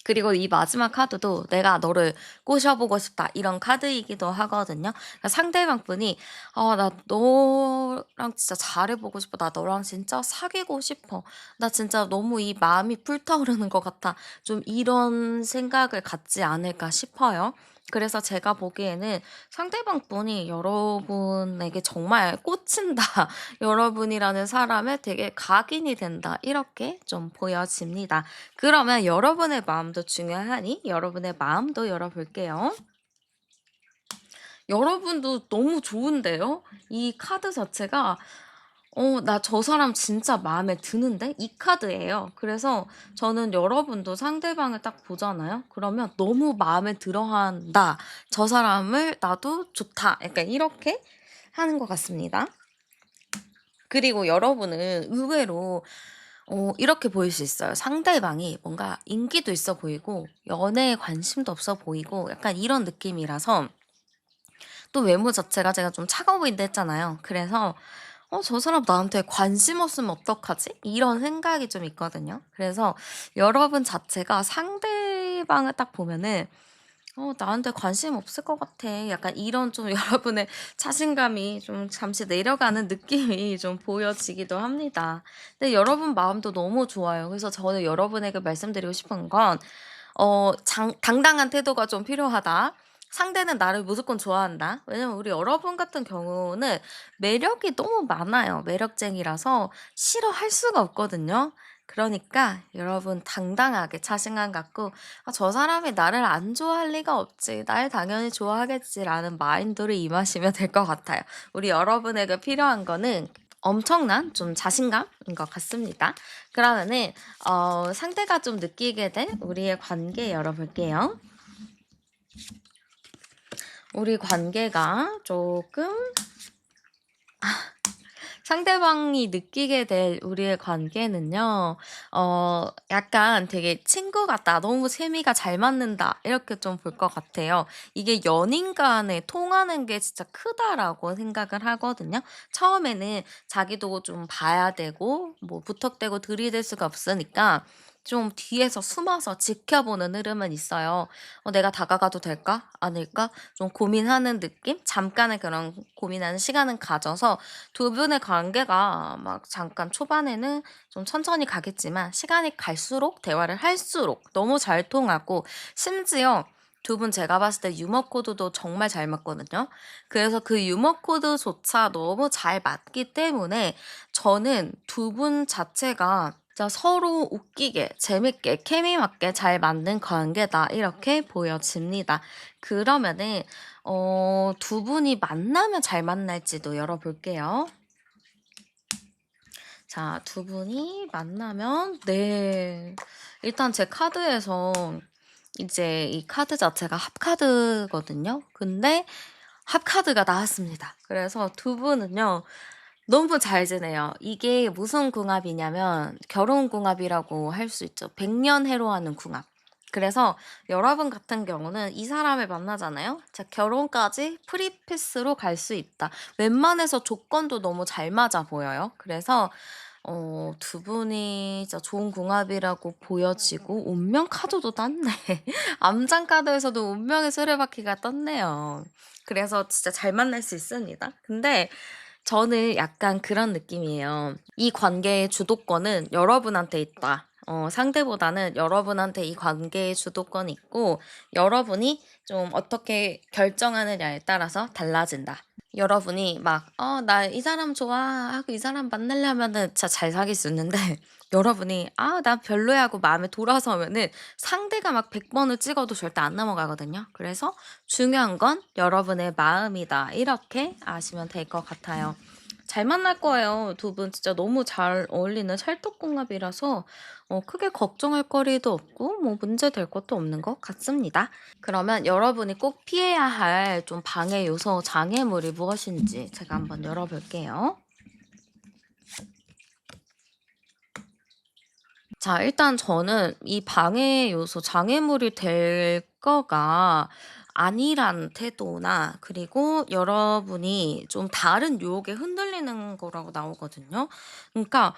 그리고 이 마지막 카드도 내가 너를 꼬셔보고 싶다 이런 카드이기도 하거든요. 그러니까 상대방 분이 나 너랑 진짜 잘해보고 싶어. 나 너랑 진짜 사귀고 싶어. 나 진짜 너무 이 마음이 불타오르는 것 같아. 좀 이런 생각을 갖지 않을까 싶어요. 그래서 제가 보기에는 상대방 분이 여러분에게 정말 꽂힌다. 여러분이라는 사람에 되게 각인이 된다. 이렇게 좀 보여집니다. 그러면 여러분의 마음도 중요하니 여러분의 마음도 열어볼게요. 여러분도 너무 좋은데요? 이 카드 자체가 나 저 사람 진짜 마음에 드는데? 이 카드예요. 그래서 저는 여러분도 상대방을 딱 보잖아요. 그러면 너무 마음에 들어한다. 저 사람을 나도 좋다. 약간 이렇게 하는 것 같습니다. 그리고 여러분은 의외로 이렇게 보일 수 있어요. 상대방이 뭔가 인기도 있어 보이고 연애에 관심도 없어 보이고 약간 이런 느낌이라서 또 외모 자체가 제가 좀 차가워 보인다 했잖아요. 그래서 저 사람 나한테 관심 없으면 어떡하지? 이런 생각이 좀 있거든요. 그래서 여러분 자체가 상대방을 딱 보면은 나한테 관심 없을 것 같아. 약간 이런 좀 여러분의 자신감이 좀 잠시 내려가는 느낌이 좀 보여지기도 합니다. 근데 여러분 마음도 너무 좋아요. 그래서 저는 여러분에게 말씀드리고 싶은 건 당당한 태도가 좀 필요하다. 상대는 나를 무조건 좋아한다. 왜냐면 우리 여러분 같은 경우는 매력이 너무 많아요. 매력쟁이라서 싫어할 수가 없거든요. 그러니까 여러분 당당하게 자신감 갖고 저 사람이 나를 안 좋아할 리가 없지. 날 당연히 좋아하겠지라는 마인드로 임하시면 될 것 같아요. 우리 여러분에게 필요한 거는 엄청난 좀 자신감인 것 같습니다. 그러면은 상대가 좀 느끼게 될 우리의 관계 열어볼게요. 우리 관계가 조금 상대방이 느끼게 될 우리의 관계는요. 약간 되게 친구 같다. 너무 케미가 잘 맞는다. 이렇게 좀 볼 것 같아요. 이게 연인 간에 통하는 게 진짜 크다라고 생각을 하거든요. 처음에는 자기도 좀 봐야 되고 뭐 부탁되고 들이댈 수가 없으니까 좀 뒤에서 숨어서 지켜보는 흐름은 있어요. '내가 다가가도 될까? 아닐까?' 좀 고민하는 느낌? 잠깐의 그런 고민하는 시간은 가져서 두 분의 관계가 막 잠깐 초반에는 좀 천천히 가겠지만 시간이 갈수록 대화를 할수록 너무 잘 통하고 심지어 두 분 제가 봤을 때 유머 코드도 정말 잘 맞거든요. 그래서 그 유머 코드조차 너무 잘 맞기 때문에 저는 두 분 자체가 진짜 서로 웃기게 재밌게 케미 맞게 잘 맞는 관계다 이렇게 보여집니다. 그러면은 두 분이 만나면 잘 만날지도 열어볼게요. 자, 두 분이 만나면 네. 일단 제 카드에서 이제 이 카드 자체가 합카드거든요. 근데 합카드가 나왔습니다. 그래서 두 분은요. 너무 잘 지내요. 이게 무슨 궁합이냐면 결혼궁합이라고 할 수 있죠. 백년해로하는 궁합. 그래서 여러분 같은 경우는 이 사람을 만나잖아요. 자, 결혼까지 프리패스로 갈 수 있다. 웬만해서 조건도 너무 잘 맞아 보여요. 그래서 두 분이 진짜 좋은 궁합이라고 보여지고 운명 카드도 땄네. 암장 카드에서도 운명의 수레바퀴가 떴네요. 그래서 진짜 잘 만날 수 있습니다. 근데 저는 약간 그런 느낌이에요. 이 관계의 주도권은 여러분한테 있다. 상대보다는 여러분한테 이 관계의 주도권이 있고 여러분이 좀 어떻게 결정하느냐에 따라서 달라진다. 여러분이 막 나 이 사람 좋아하고 이 사람 만나려면은 진짜 잘 사귈 수 있는데 여러분이 '아 나 별로야.' 하고 마음에 돌아서면은 상대가 막 100 번을 찍어도 절대 안 넘어가거든요. 그래서 '중요한 건 여러분의 마음이다.' 이렇게 아시면 될 것 같아요. 잘 만날 거예요. 두 분 진짜 너무 잘 어울리는 찰떡궁합이라서 크게 걱정할 거리도 없고 뭐 문제될 것도 없는 것 같습니다. 그러면 여러분이 꼭 피해야 할 좀 방해 요소, 장애물이 무엇인지 제가 한번 열어볼게요. 자, 일단 저는 이 방해 요소, 장애물이 될 거가 아니란 태도나 그리고 여러분이 좀 다른 유혹에 흔들리는 거라고 나오거든요. 그러니까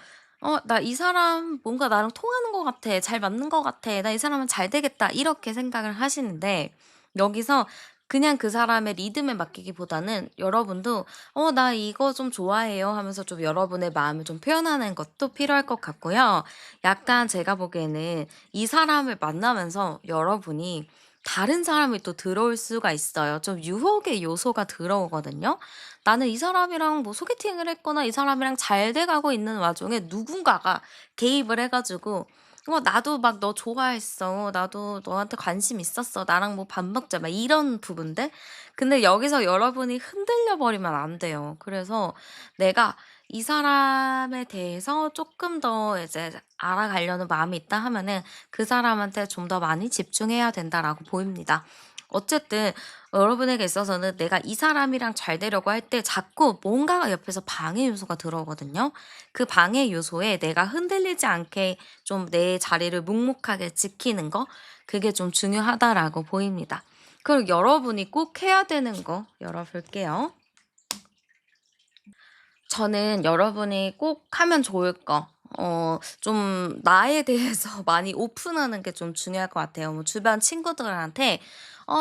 나 이 사람 뭔가 나랑 통하는 것 같아. 잘 맞는 것 같아. 나 이 사람은 잘 되겠다. 이렇게 생각을 하시는데 여기서 그냥 그 사람의 리듬에 맡기기보다는 여러분도 나 이거 좀 좋아해요 하면서 좀 여러분의 마음을 좀 표현하는 것도 필요할 것 같고요. 약간 제가 보기에는 이 사람을 만나면서 여러분이 다른 사람이 또 들어올 수가 있어요. 좀 유혹의 요소가 들어오거든요. 나는 이 사람이랑 뭐 소개팅을 했거나 이 사람이랑 잘 돼 가고 있는 와중에 누군가가 개입을 해 가지고 나도 막 너 좋아했어. 나도 너한테 관심 있었어. 나랑 뭐 밥 먹자." 막 이런 부분들. 근데 여기서 여러분이 흔들려 버리면 안 돼요. 그래서 내가 이 사람에 대해서 조금 더 이제 알아가려는 마음이 있다 하면은 그 사람한테 좀 더 많이 집중해야 된다라고 보입니다. 어쨌든 여러분에게 있어서는 내가 이 사람이랑 잘 되려고 할 때 자꾸 뭔가가 옆에서 방해 요소가 들어오거든요. 그 방해 요소에 내가 흔들리지 않게 좀 내 자리를 묵묵하게 지키는 거, 그게 좀 중요하다라고 보입니다. 그리고 여러분이 꼭 해야 되는 거 열어볼게요. 저는 여러분이 꼭 하면 좋을 거, 좀 나에 대해서 많이 오픈하는 게 좀 중요할 것 같아요. 뭐 주변 친구들한테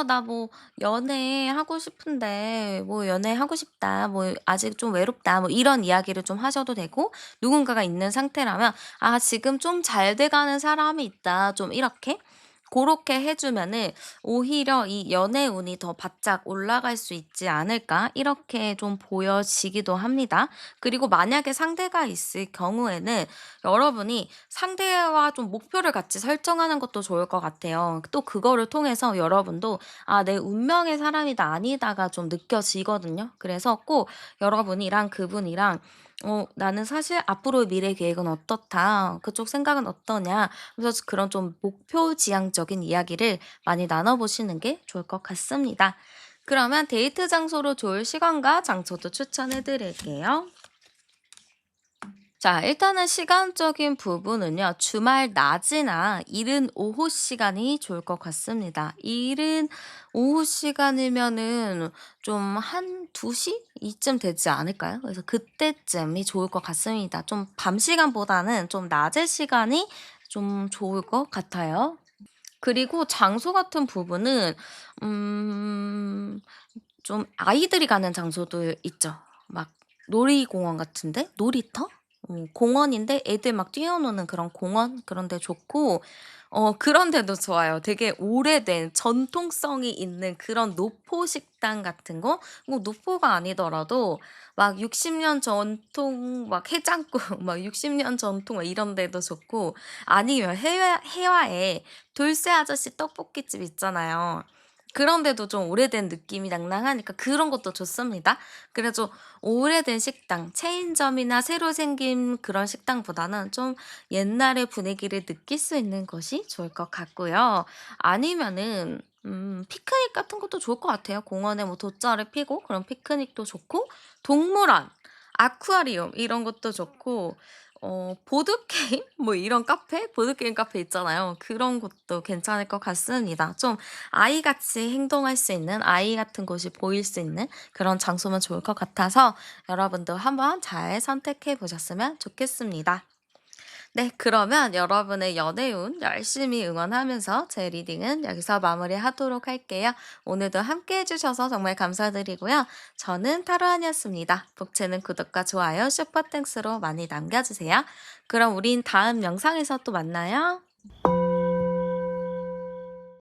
나 뭐 연애하고 싶은데 뭐 연애하고 싶다. 뭐 아직 좀 외롭다. 뭐 이런 이야기를 좀 하셔도 되고 누군가가 있는 상태라면 지금 좀 잘 돼가는 사람이 있다. 좀 이렇게 그렇게 해 주면은 오히려 이 연애 운이 더 바짝 올라갈 수 있지 않을까 이렇게 좀 보여지기도 합니다. 그리고 만약에 상대가 있을 경우에는 여러분이 상대와 좀 목표를 같이 설정하는 것도 좋을 것 같아요. 또 그거를 통해서 여러분도 '아 내 운명의 사람이다.' 아니다가 좀 느껴지거든요. 그래서 꼭 여러분이랑 그분이랑 나는 사실 앞으로의 미래 계획은 어떻다. 그쪽 생각은 어떠냐.' 그래서 그런 좀 목표 지향적인 이야기를 많이 나눠 보시는 게 좋을 것 같습니다. 그러면 데이트 장소로 좋을 시간과 장소도 추천해 드릴게요. 자, 일단은 시간적인 부분은요. 주말 낮이나 이른 오후 시간이 좋을 것 같습니다. 이른 오후 시간이면은 좀 한 2시 이쯤 되지 않을까요? 그래서 그때쯤이 좋을 것 같습니다. 좀 밤 시간보다는 좀 낮의 시간이 좀 좋을 것 같아요. 그리고 장소 같은 부분은 음 좀 아이들이 가는 장소도 있죠. 막 놀이공원 같은데? 놀이터? 공원인데 애들 막 뛰어노는 그런 공원 그런 데 좋고 그런 데도 좋아요. 되게 오래된 전통성이 있는 그런 노포 식당 같은 거? 뭐 노포가 아니더라도 막 60년 전통 막 해장국 막 60년 전통 막 이런 데도 좋고 아니면 해외에 돌쇠 아저씨 떡볶이집 있잖아요. 그런 데도 좀 오래된 느낌이 낭낭하니까 그런 것도 좋습니다. 그래서 오래된 식당, 체인점이나 새로 생긴 그런 식당보다는 좀 옛날의 분위기를 느낄 수 있는 것이 좋을 것 같고요. 아니면은 피크닉 같은 것도 좋을 것 같아요. 공원에 뭐 돗자리 피고 그런 피크닉도 좋고 동물원 아쿠아리움 이런 것도 좋고 보드게임 뭐 이런 카페? 보드게임 카페 있잖아요. 그런 곳도 괜찮을 것 같습니다. 좀 아이같이 행동할 수 있는 아이 같은 곳이 보일 수 있는 그런 장소면 좋을 것 같아서 여러분도 한번 잘 선택해 보셨으면 좋겠습니다. 네, 그러면 여러분의 연애운 열심히 응원하면서 제 리딩은 여기서 마무리하도록 할게요. 오늘도 함께 해주셔서 정말 감사드리고요. 저는 타로안이었습니다. 복채는 구독과 좋아요, 슈퍼땡스로 많이 남겨주세요. 그럼 우린 다음 영상에서 또 만나요.